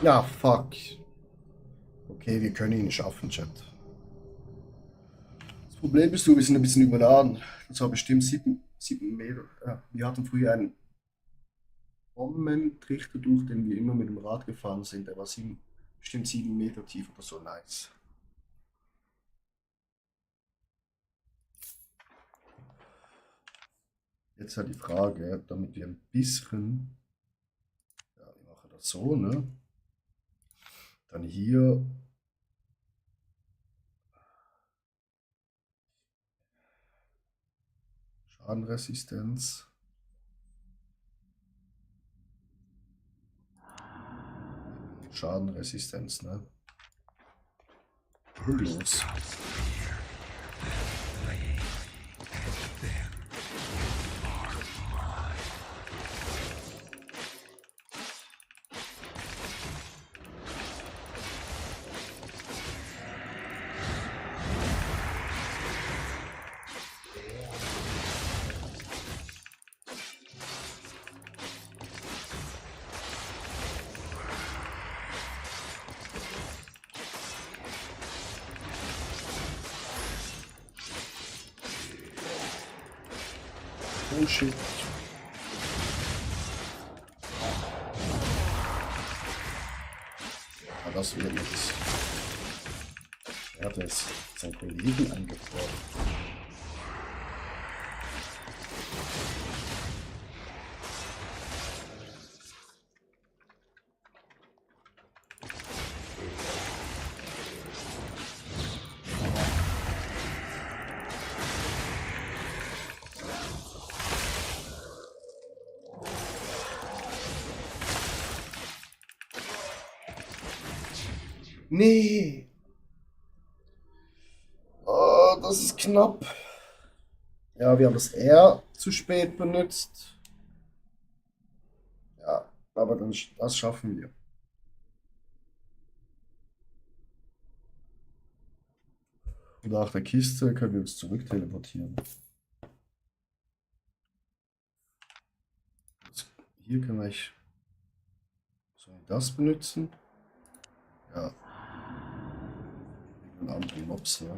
Ja, fuck. Okay, wir können ihn schaffen, Chat. Das Problem ist, wir sind ein bisschen überladen. Das war bestimmt 7 Meter. Ja, wir hatten früher einen Bombentrichter durch, den wir immer mit dem Rad gefahren sind. Der war bestimmt 7 Meter tief oder so. Nice. Jetzt halt die Frage, damit wir ein bisschen, ja, wir machen das so, ne? Dann hier Schadenresistenz. Schadenresistenz, ne? Los. Oh shit. Ah, das wird nichts. Er hat jetzt seinen Kollegen angefordert. Nee. Oh, das ist knapp. Ja, wir haben das R zu spät benutzt. Ja, aber dann, das schaffen wir. Und nach der Kiste können wir uns zurück teleportieren. Hier können wir das benutzen. Ja. Ein andere Mobs, ja.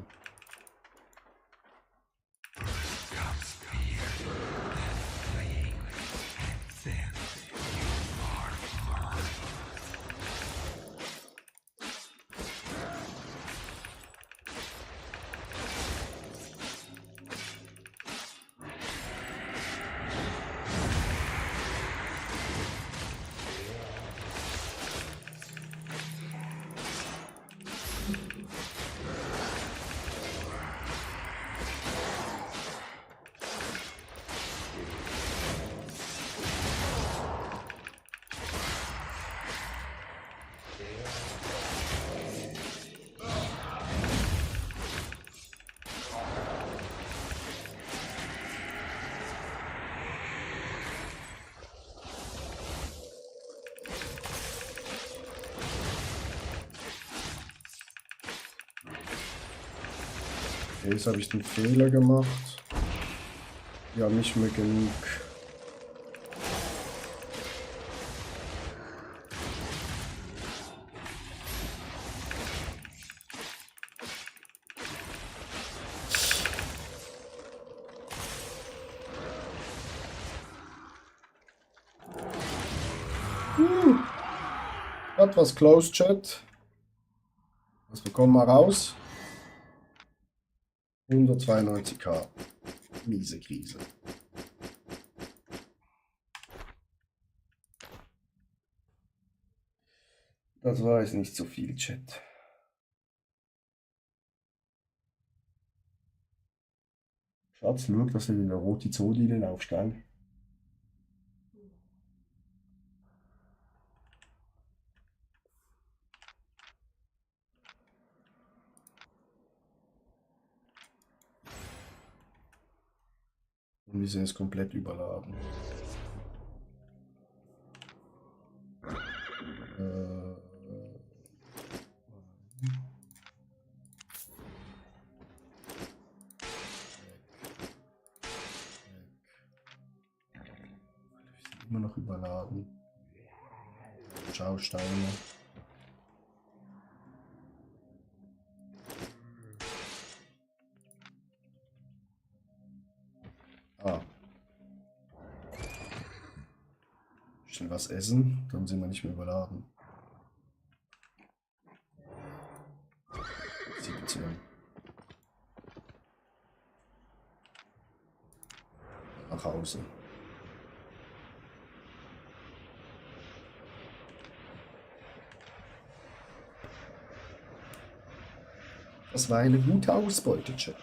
Okay, jetzt habe ich den Fehler gemacht. Wir haben nicht mehr genug. Hat was close, Chat. Was bekommen wir raus? 192k. Miese Krise. Das war jetzt nicht so viel, Chat. Schatz, schau, dass du in der rote Zoonlinie laufst, gell? Und wir sind jetzt komplett überladen. Immer noch überladen. Ciao, Steine. Ah. Schnell was essen, dann sind wir nicht mehr überladen. 17. Nach Hause. Das war eine gute Ausbeute, Chat.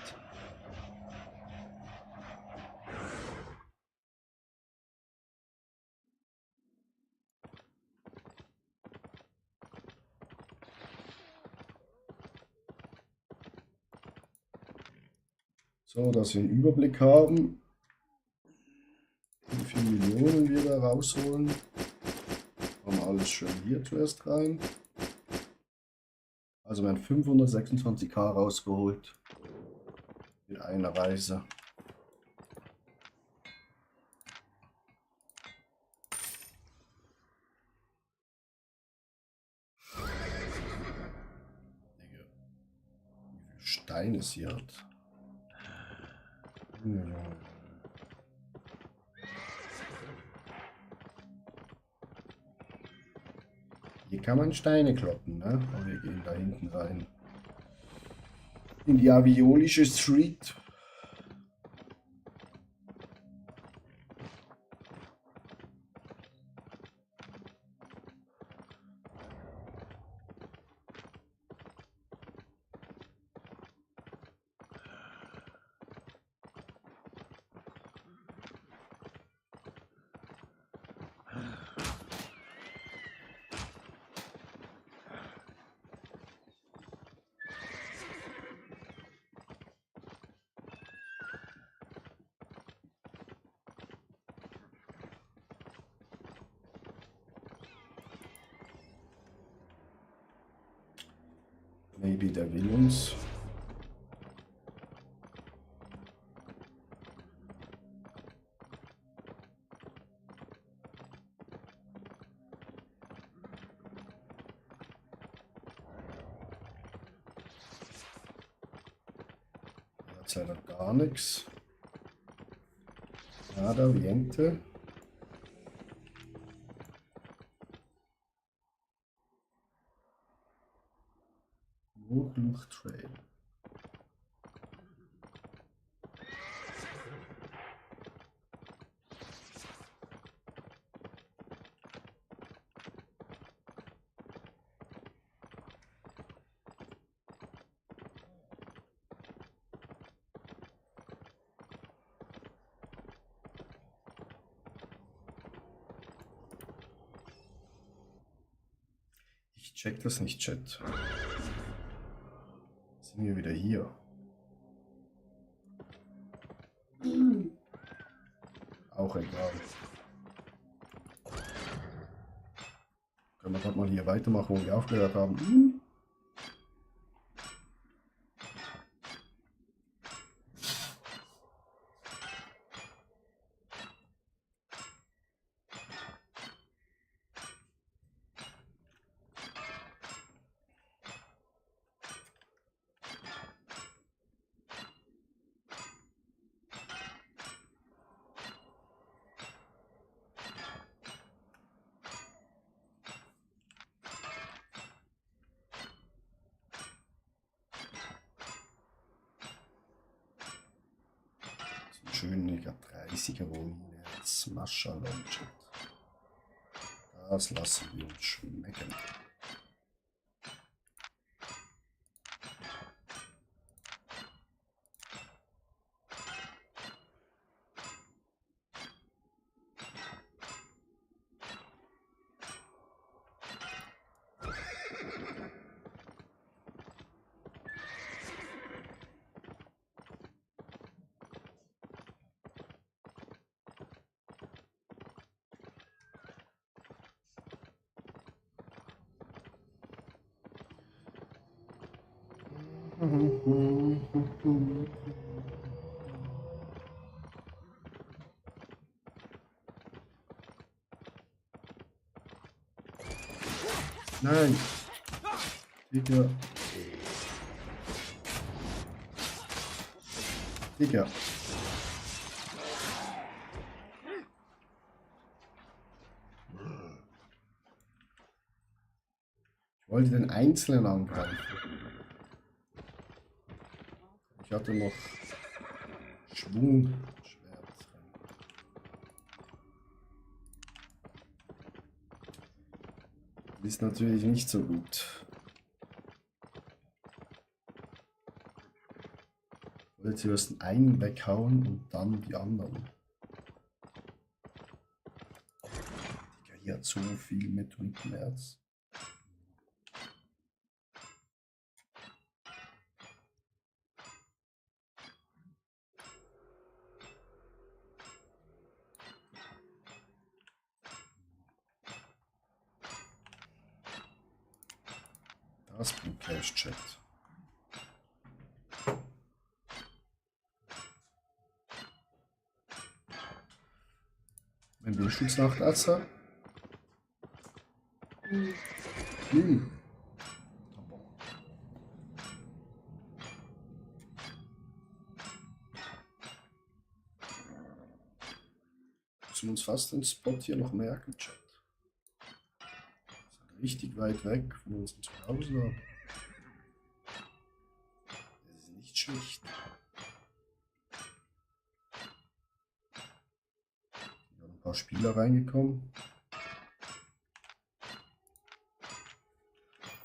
So, dass wir einen Überblick haben, wie viele Millionen wir da rausholen. Machen wir alles schön hier zuerst rein. Also wir haben 526.000 rausgeholt mit einer Reise. Digga, wie viel Stein es hier hat. Hier kann man Steine kloppen, ne? Und wir gehen da hinten rein. In die aviolische Street. Maybe der will uns. Jetzt leider gar nichts. Nada, viente. Hochlufttrail. Ich check das nicht, Chat. Sind wir wieder hier? Auch egal. Können wir gerade mal hier weitermachen, wo wir aufgehört haben? Schöne 30er Ruine als Maschallah. Das lassen wir uns schmecken. Nein. Digga. Digga. Ich wollte den Einzelnen angreifen. Ich hatte noch Schwungschwert. Ist natürlich nicht so gut. Ich wollte zuerst einen weghauen und dann die anderen. Digga, hier hat so viel mit Rückenherz. Das Blue Cash Chat. Wenn wir Schutznacht Atzer. Hm. Müssen uns fast den Spot hier noch merken, Chat. Ist richtig weit weg von unserem Zuhause. Das ist nicht schlecht. Hier sind ein paar Spieler reingekommen.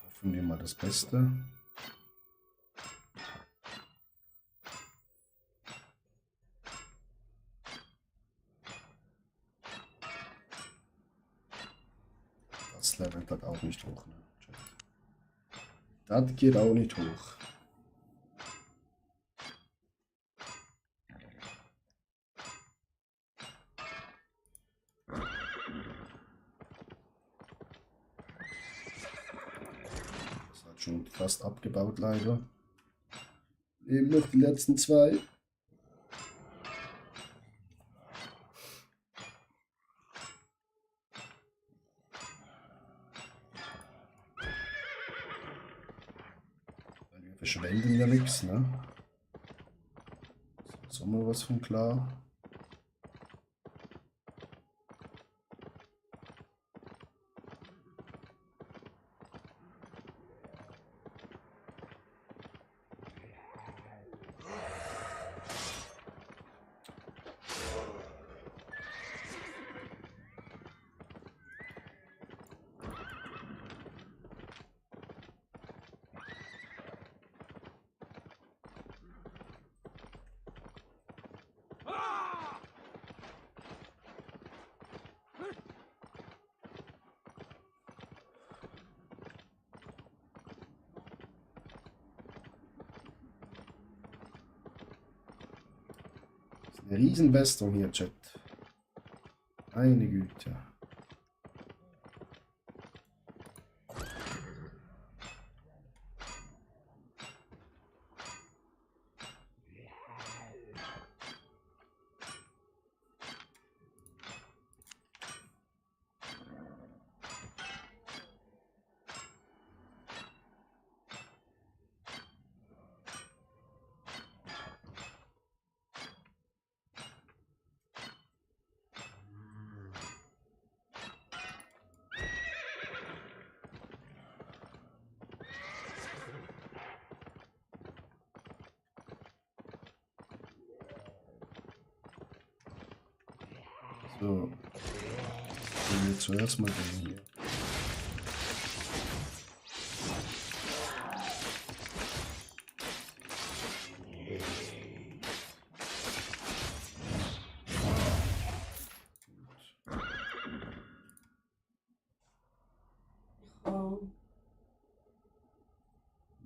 Hoffen wir mal das Beste. Das levelt halt auch nicht hoch. Ne? Das geht auch nicht hoch. Das hat schon fast abgebaut leider. Eben noch die letzten zwei. Wir verschwenden ja nichts, ne? Ist auch mal was von klar. Eine Riesenwestung hier, Chat. Meine Güte. So. Gehen wir zuerst mal den hier.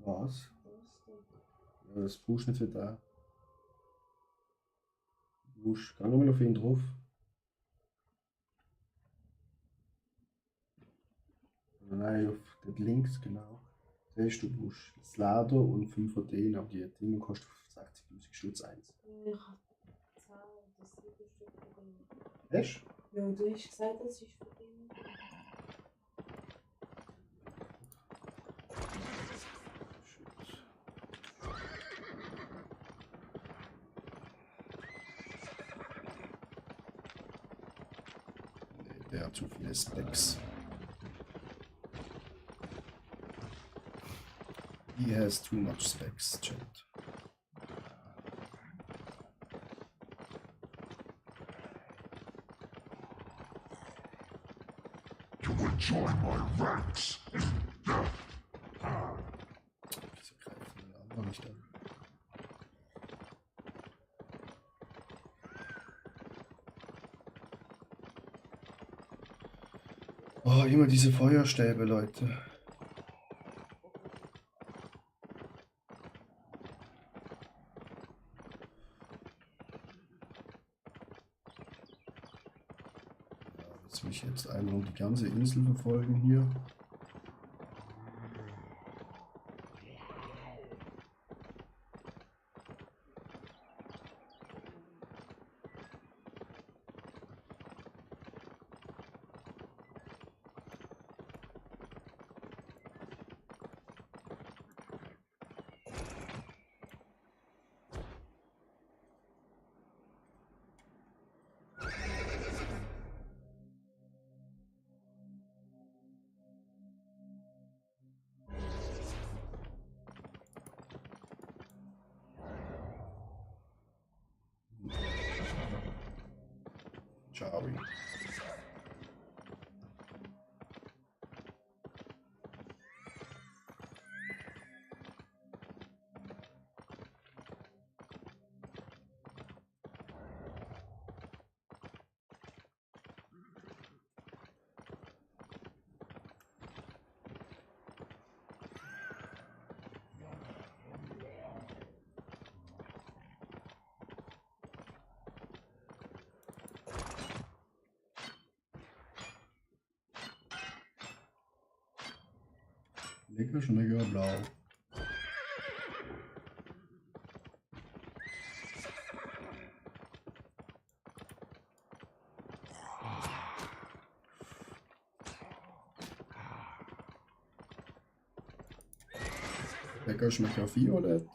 Was? Ja, das Push nicht wieder da. Push. Kann nochmal auf ihn drauf. Nein, auf den links, genau. Siehst du, Push. Das Lader und 5 von denen, aber die Dinge kostet 60.000 Stutz 1. Ich habe gezahlt, das 7 Stück von ihm. Echt? Ja, du hast gesagt, das ist von ihm. Nee, der hat zu viele Specs. He has too much specs, Chat. You will join my ranks in death. Wieso greift der andere nicht an? Oh, immer diese Feuerstäbe, Leute. Jetzt will ich jetzt einmal um die ganze Insel verfolgen hier. Sorry. Lecker, schmecker, blau. Lecker, schmecker, violett.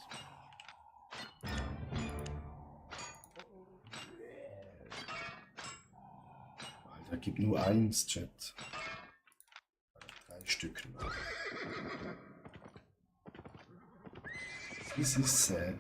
Alter, gib nur eins, Chat. 3 Stück. This is sad.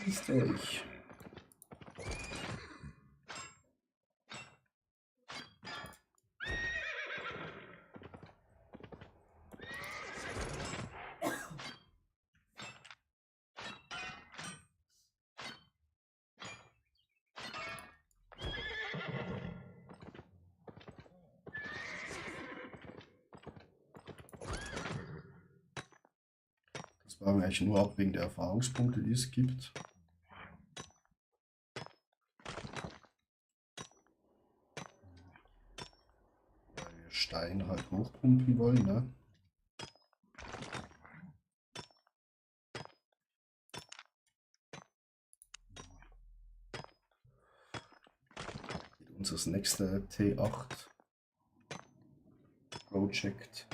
Ist euch. Das war mir eigentlich nur ab wegen der Erfahrungspunkte, die es gibt. Weil wir Stein halt hochpumpen wollen, ne? Unser nächste T8 Project.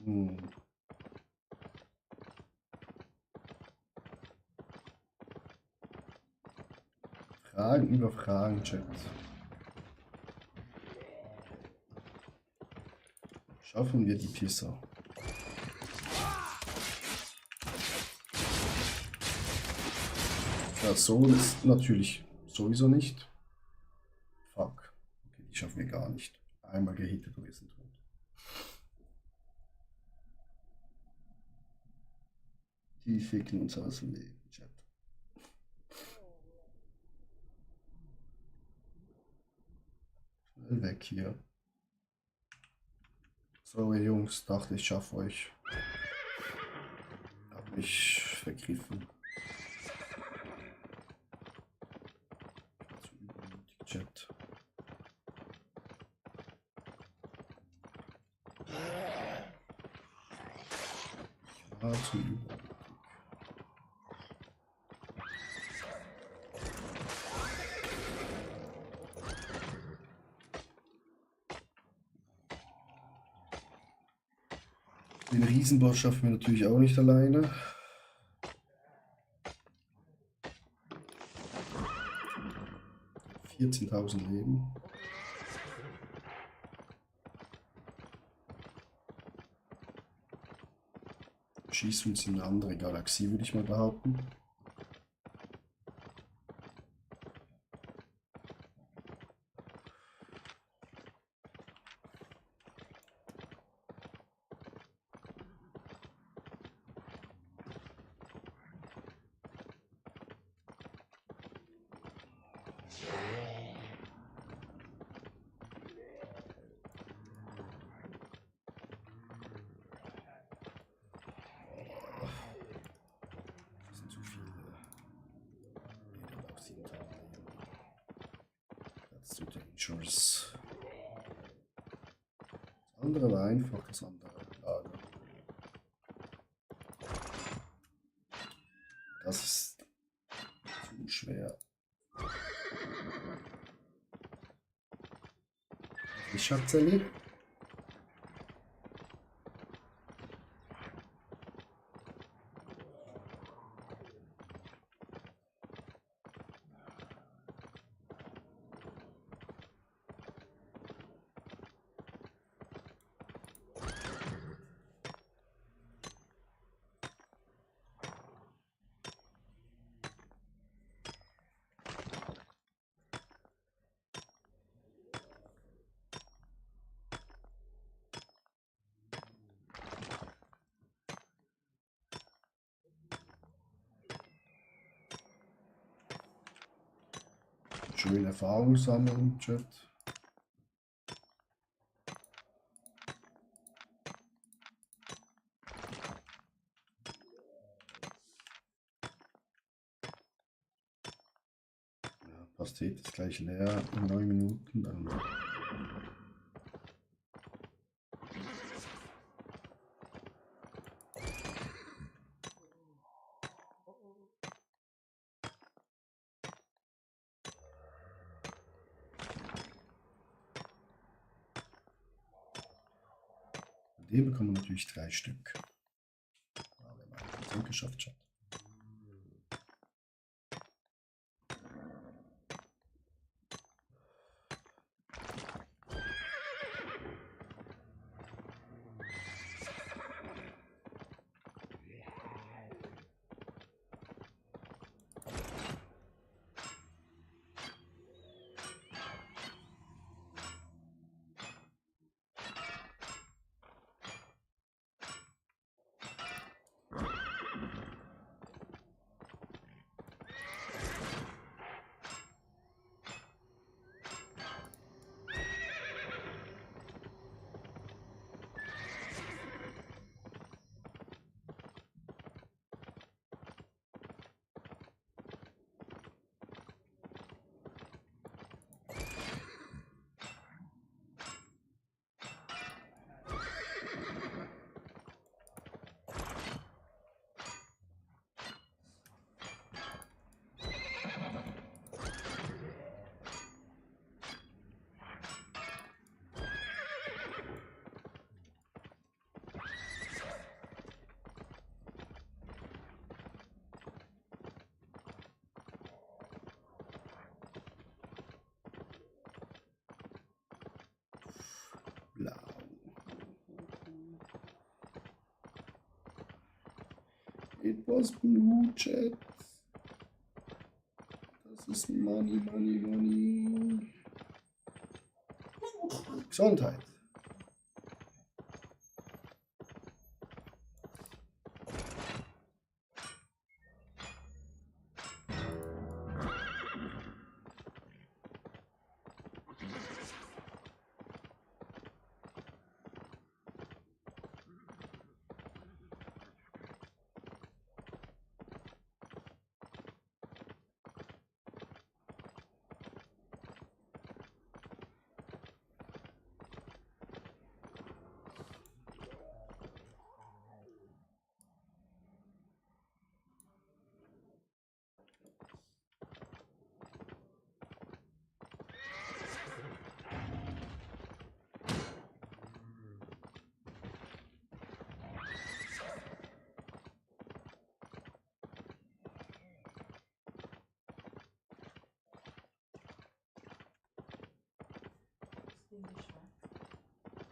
Hm. Fragen über Fragen, Chat. Schaffen wir die Pizza? Ja, so ist natürlich sowieso nicht. Fuck. Okay, die schaffen wir gar nicht. Einmal gehittet und wir sind tot. Die ficken uns aus dem Leben, Chat. Schnell weg hier. Sorry Jungs, dachte ich schaffe euch. Hab mich vergriffen. Zu übermütig, Chat. Ich war zu übermütig. Den Riesenboss schaffen wir natürlich auch nicht alleine. $14.000 Leben. Schießen uns in eine andere Galaxie, würde ich mal behaupten. Das sind zu viele. Nee, dann auch 7.000 Leben. That's too dangerous. Das andere war einfach, das andere Lager. Das ist zu schwer. Ich Schatzeli. Schön Erfahrung sammeln, Chat. Ja, Pastete ist gleich leer in 9 Minuten. Dann den bekommen wir natürlich 3 Stück. Ja, wir haben 1% geschafft, Chat. It was Blue Chat. Das ist Money, Money, Money. Gesundheit.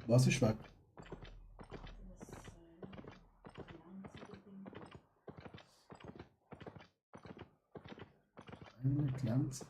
Was ist weg? Eine Glanz.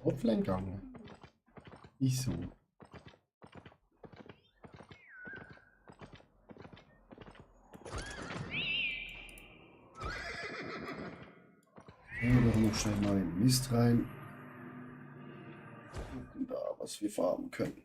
Offline gegangen. Wieso? Gehen wir doch noch schnell mal in den Mist rein. Gucken da, was wir farben können.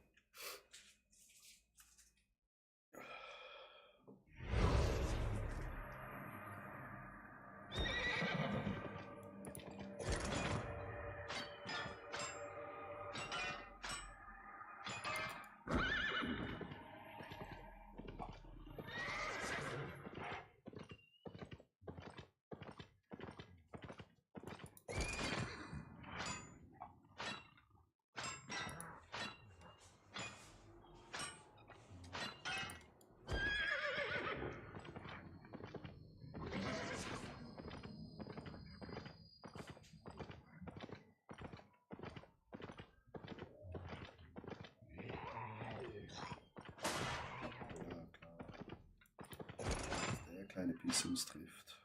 Kleine Pissus trifft.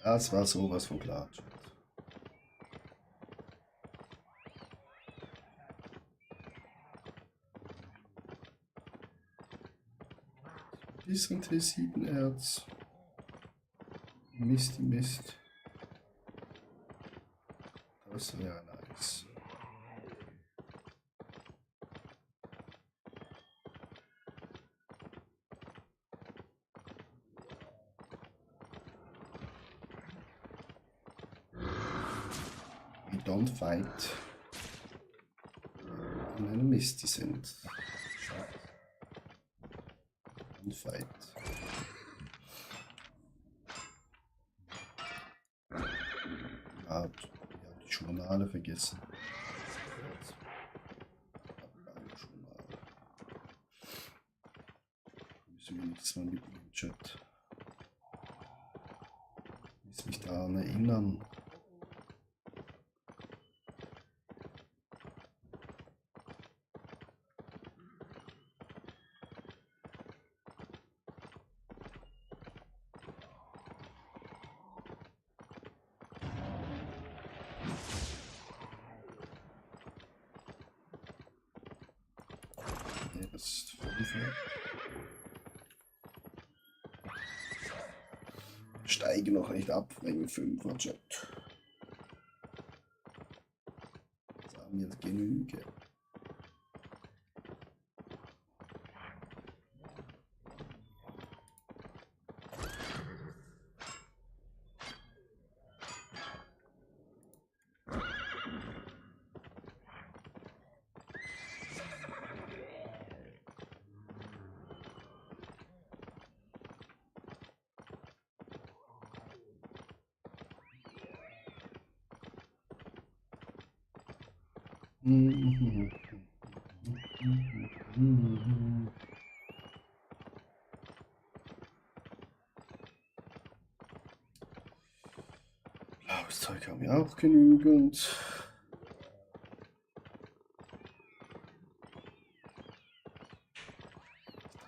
Das war sowas von klar. Bisschen T7 Erz. Misty Mist. Das wäre nice. Don't fight. In einem Misty sind. Don't fight. Ja, die Journale vergessen. Journale. Müssen wir nächstes Mal mit im Chat. Muss mich daran erinnern. Das ist 5. Steige noch nicht ab wegen 5er Chat. Das haben jetzt Genüge. Blaues Zeug haben wir auch genügend.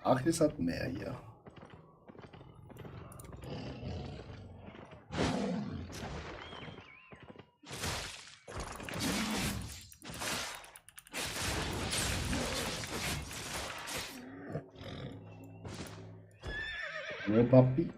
Ach, es hat mehr hier. Ne, Papi?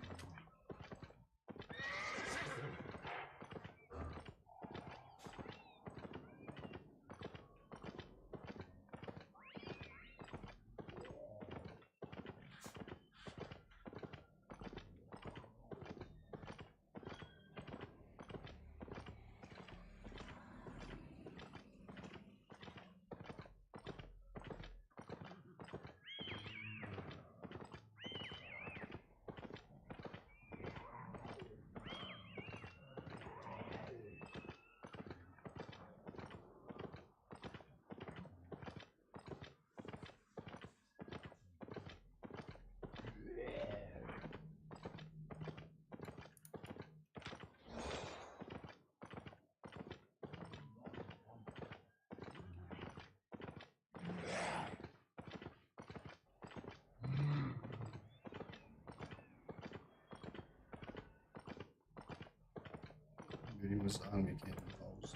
Würde ich mal sagen, wir gehen raus.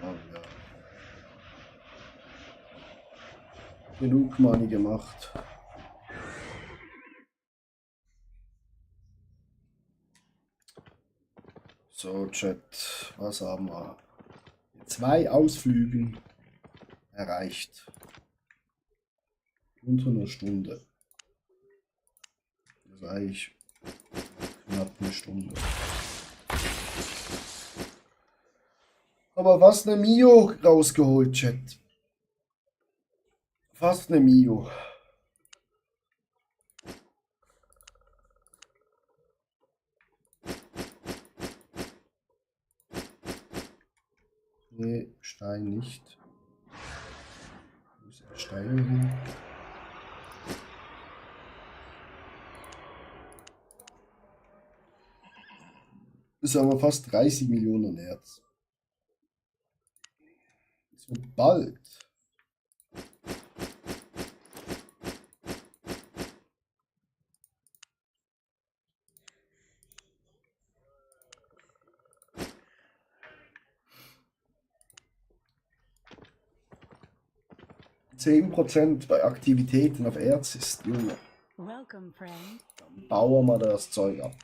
Ja. Genug Money gemacht. So, Chat, was haben wir? 2 Ausflügen erreicht. Unter einer Stunde. Das ist eigentlich knapp eine Stunde. Aber fast eine Mio rausgeholt, Chat. Fast eine Mio. Nee, Stein nicht. Wo ist der Stein hin? Das ist aber fast 30 Millionen Erz. So bald. %10 bei Aktivitäten auf Erz ist, Junge. Welcome, friend. Dann bauen wir das Zeug ab.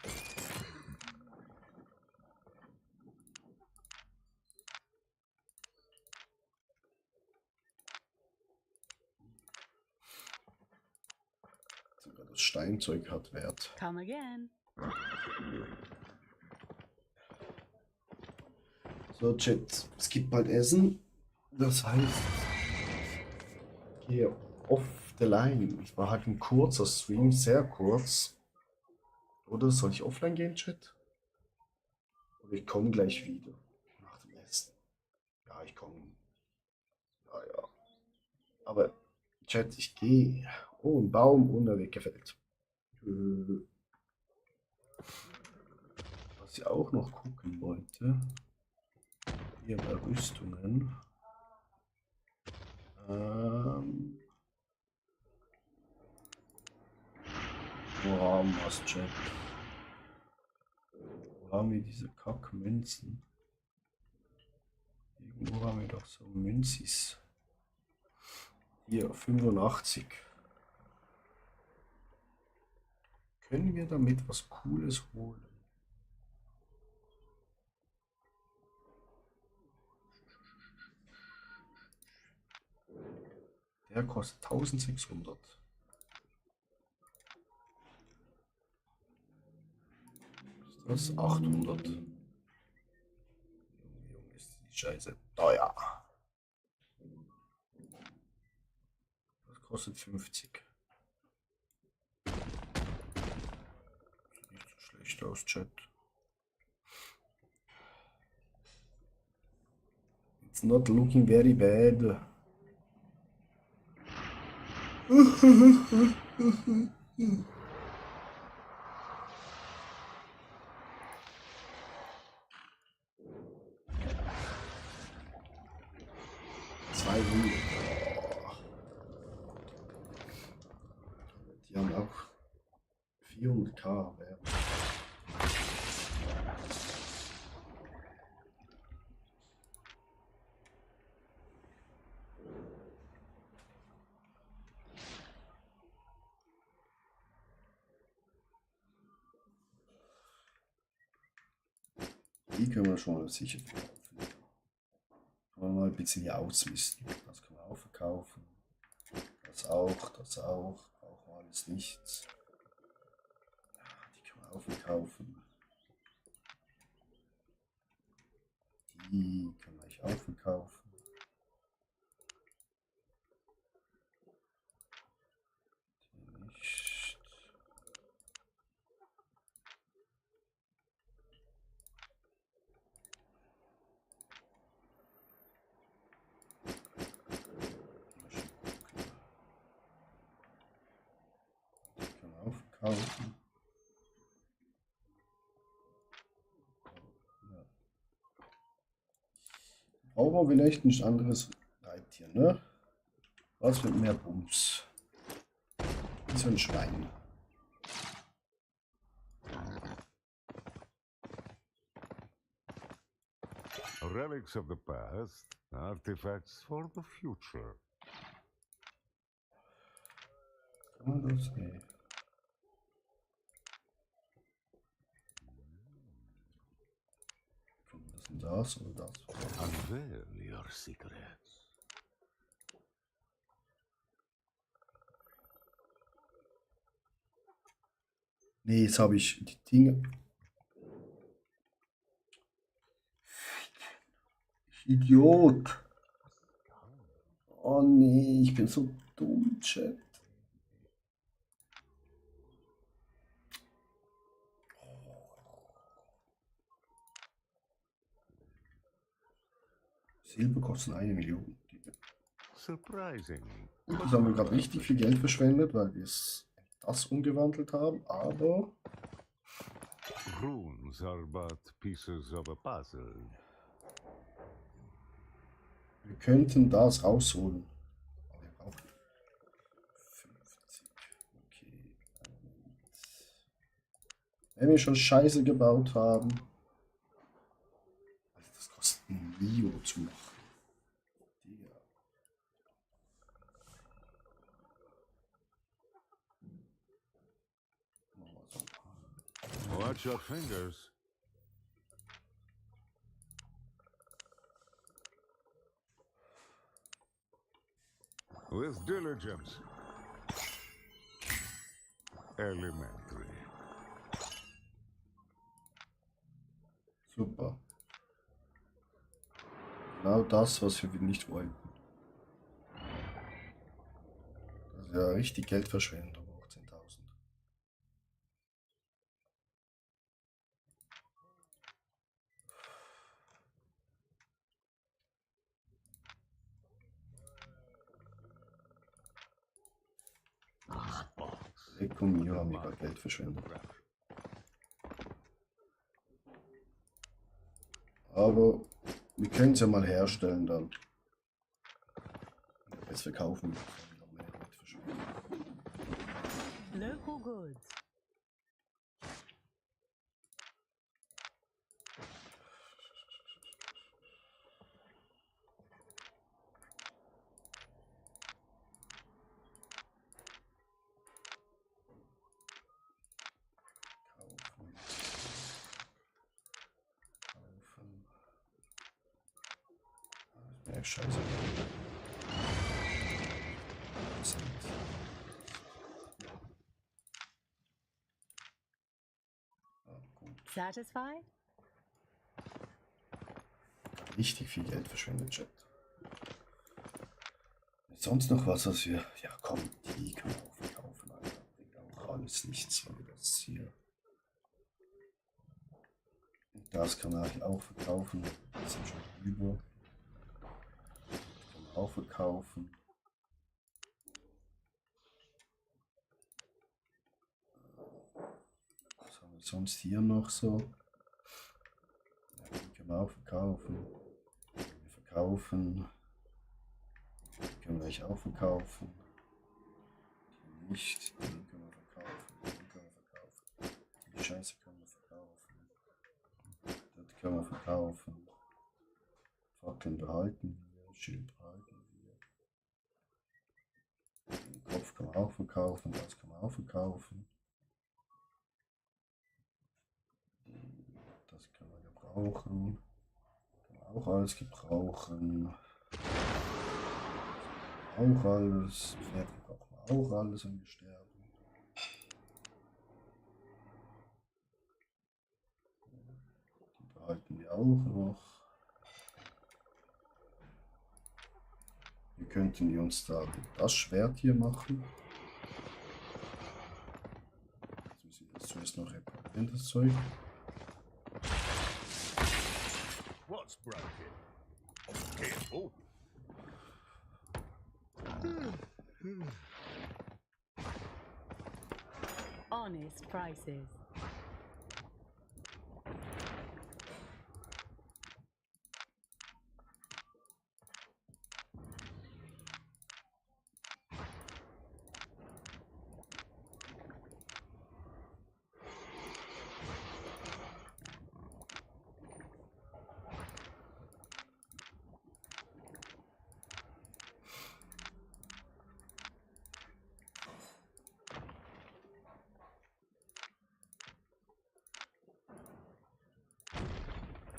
Sogar das Steinzeug hat Wert. Come again. So, Chat, es gibt bald Essen. Das heißt, hier off the line. Es war halt ein kurzer Stream, sehr kurz. Oder soll ich offline gehen, Chat? Oder ich komme gleich wieder nach dem Essen. Ja, ich komme. Ja, ja. Aber, Chat, ich gehe. Oh, ein Baum und der Weg gefällt. Was ich auch noch gucken wollte. Hier bei Rüstungen. Wo haben wir es, Chat? Wo haben wir diese Kackmünzen? Irgendwo haben wir doch so Münzis. Hier, 85. Können wir damit was Cooles holen? Der kostet 1600. Ist das 800? Junge, ist die Scheiße teuer. Das kostet 50. nicht aus, Chat. It's not looking very bad. Die haben auch 400k Wert. Die können wir schon mal sicher verkaufen. Können wir mal ein bisschen hier ausmisten. Das können wir auch verkaufen. Das auch, das auch. Brauchen wir alles nichts. Die können wir auch verkaufen. Die können wir auch verkaufen. Die nicht. Kaufen. Ja. Brauchen wir vielleicht ein anderes Reittier, ne? Was mit mehr Bums? Wie so ein Schwein. Relics of the past, artifacts for the future. Kann man das? Nee. Das oder das? Unveil your secrets. Nee, jetzt habe ich die Dinge. Idiot. Oh nee, ich bin so dumm, Chat. Silber kosten 1 Million. Surprising. Das haben wir gerade richtig viel Geld verschwendet, weil wir das umgewandelt haben, aber Runes are but pieces of a puzzle. wir könnten das rausholen. Aber wir brauchen 50. Okay. Wenn wir schon Scheiße gebaut haben. Also das kostet ein Mio zu machen. Digga. Watch your fingers. With diligence. Elementary. Super. Genau das, was wir nicht wollten. Das ist ja richtig Geldverschwendung, 18.000. Lecco mio, haben wir gerade Geld verschwendet. Aber wir können es ja mal herstellen dann. Jetzt verkaufen wir. Local goods. Ja, scheiße. Satisfied? Richtig viel Geld verschwendet, Chat. Ist sonst noch was wir... Ja komm, die können wir auch verkaufen, Alter. Bringt auch alles nichts, weil wir das hier... Das kann man auch verkaufen. Das sind schon über. Das kann man auch verkaufen. Was haben wir sonst hier noch so? Ja, die können wir auch verkaufen. Wir verkaufen. Die können wir euch auch verkaufen. Die nicht. Die können wir verkaufen. Die können wir verkaufen. Die Scheiße können wir verkaufen. Das können wir verkaufen. Fackeln behalten wir. Schild behalten wir. Den Kopf kann man auch verkaufen. Das kann man auch verkaufen. Das können wir gebrauchen. Kann man auch alles gebrauchen. Auch alles. Pferd brauchen wir auch alles, wenn wir sterben. Die behalten wir auch noch. Wir könnten uns da das Schwert hier machen. Jetzt müssen wir das zuerst noch reparieren, das Zeug. What's broken? Careful. Honest prices.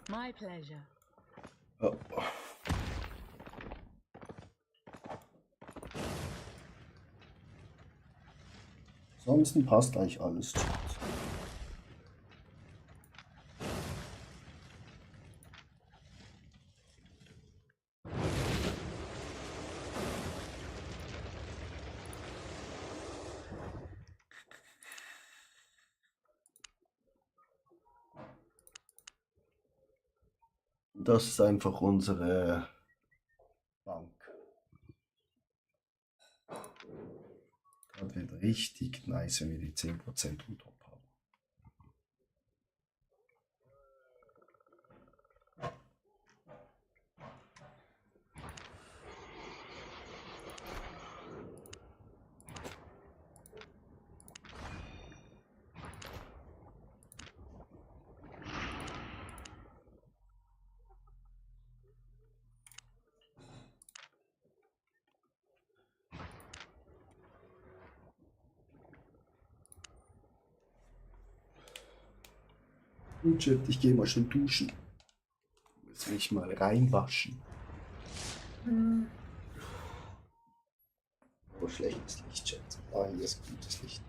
My pleasure. Oh. Ansonsten passt eigentlich alles. Chat. Das ist einfach unsere Bank. Das wird richtig nice, wenn wir die 10% on top haben. Gut, Chat, ich gehe mal schnell duschen. Muss mich mal reinwaschen. Oh, schlechtes Licht, Chat. Ah, hier ist gutes Licht.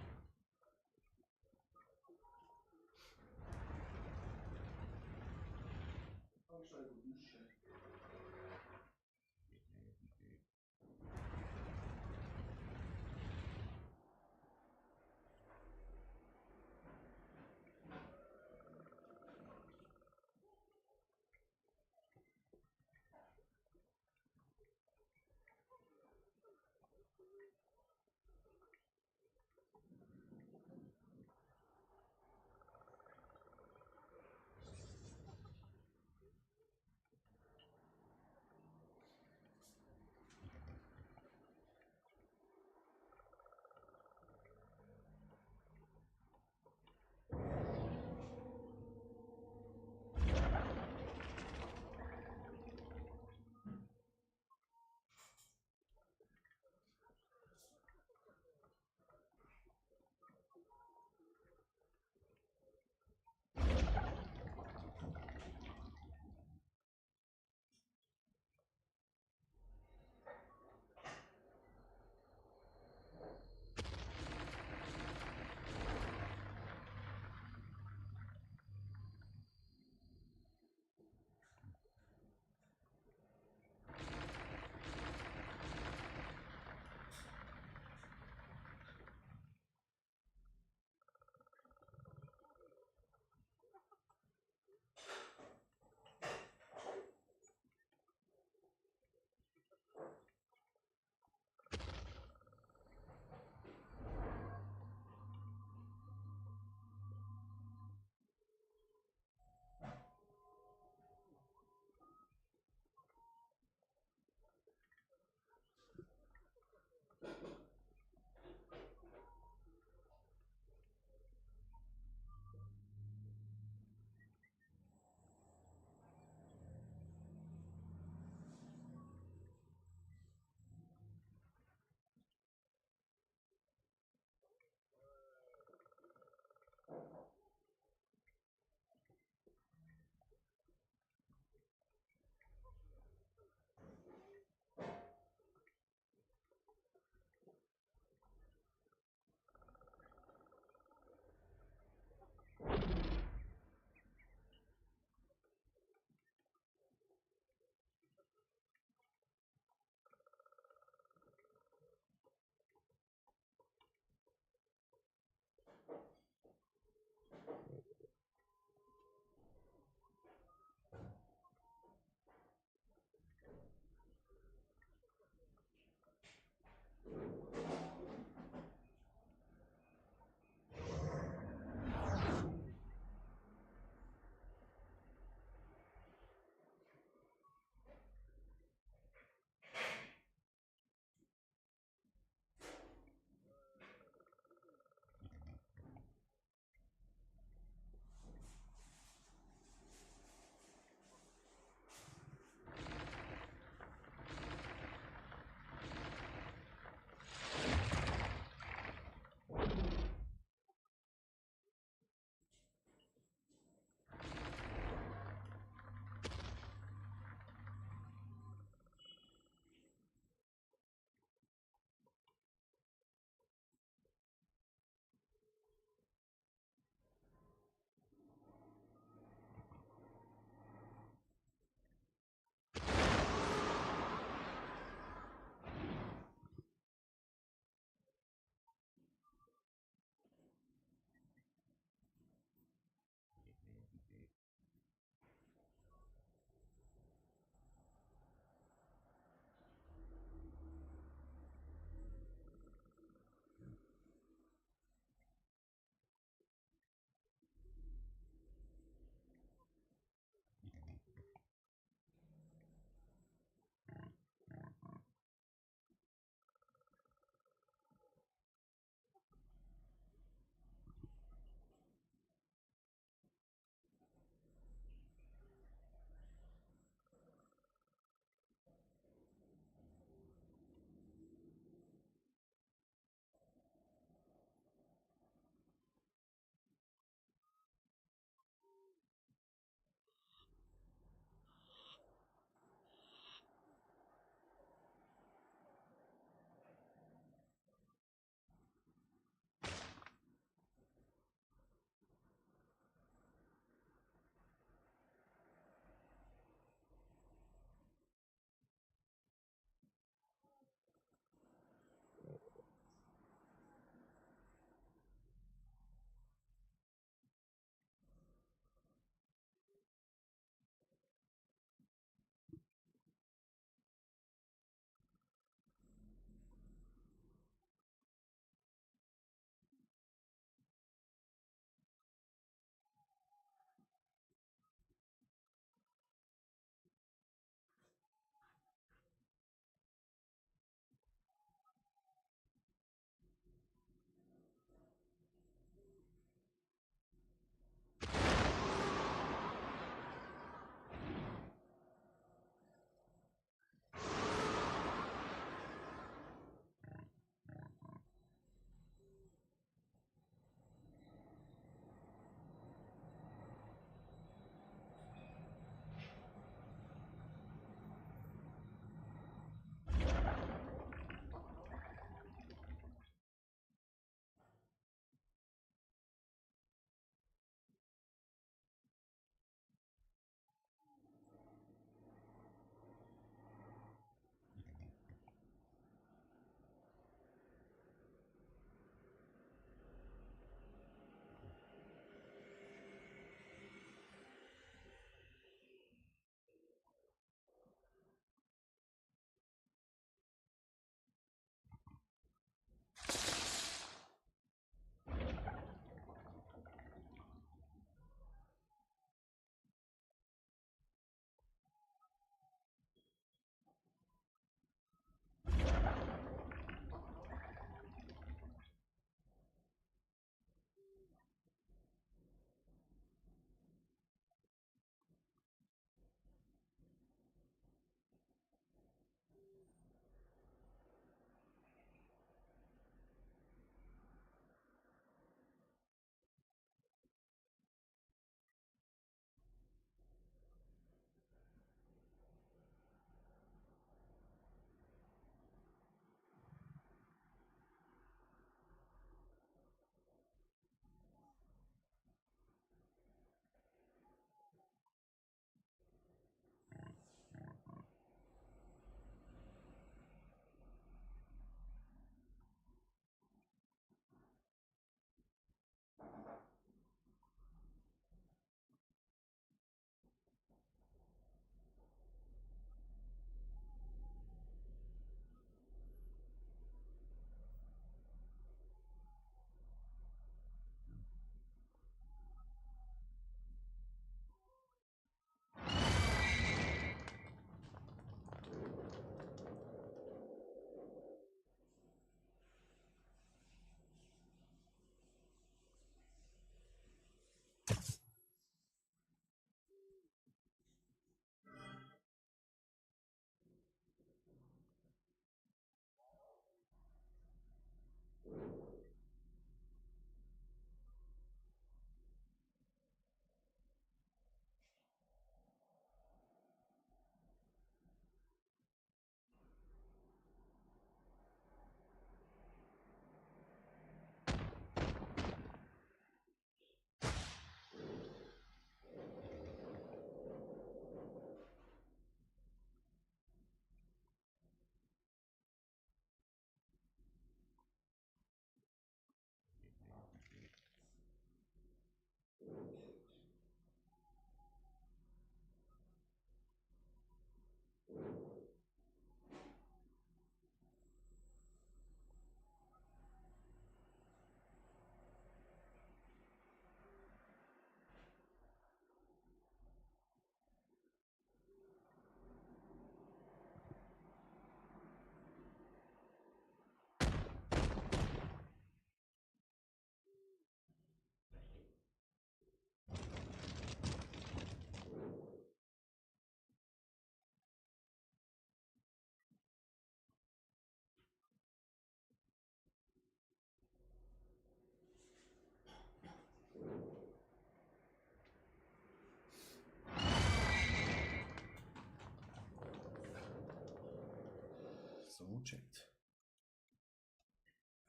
So, Chat.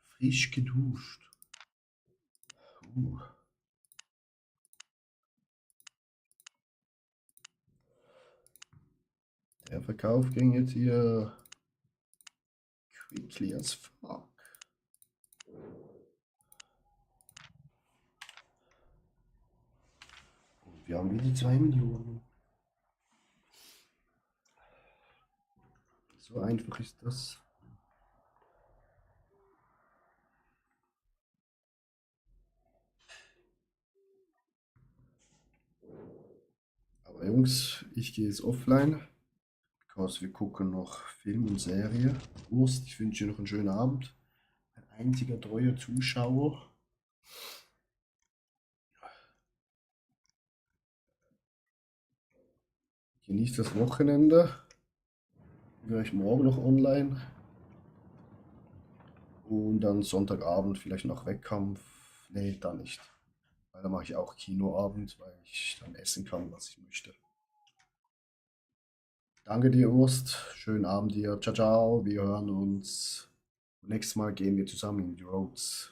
Frisch geduscht. Der Verkauf ging jetzt hier quickly as fuck. Und wir haben wieder 2 Millionen. So einfach ist das. Aber Jungs, ich gehe jetzt offline. Because wir gucken noch Film und Serie. Wurst, ich wünsche dir noch einen schönen Abend. Ein einziger treuer Zuschauer. Genießt das Wochenende. Vielleicht morgen noch online. Und dann Sonntagabend vielleicht noch Wettkampf. Nee, dann nicht. Weil da mache ich auch Kinoabend, weil ich dann essen kann, was ich möchte. Danke dir, Urst. Schönen Abend dir. Ciao, ciao. Wir hören uns. Nächstes Mal gehen wir zusammen in die Roads.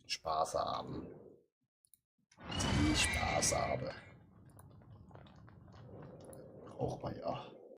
Spaß haben. Spaß haben. Braucht man ja.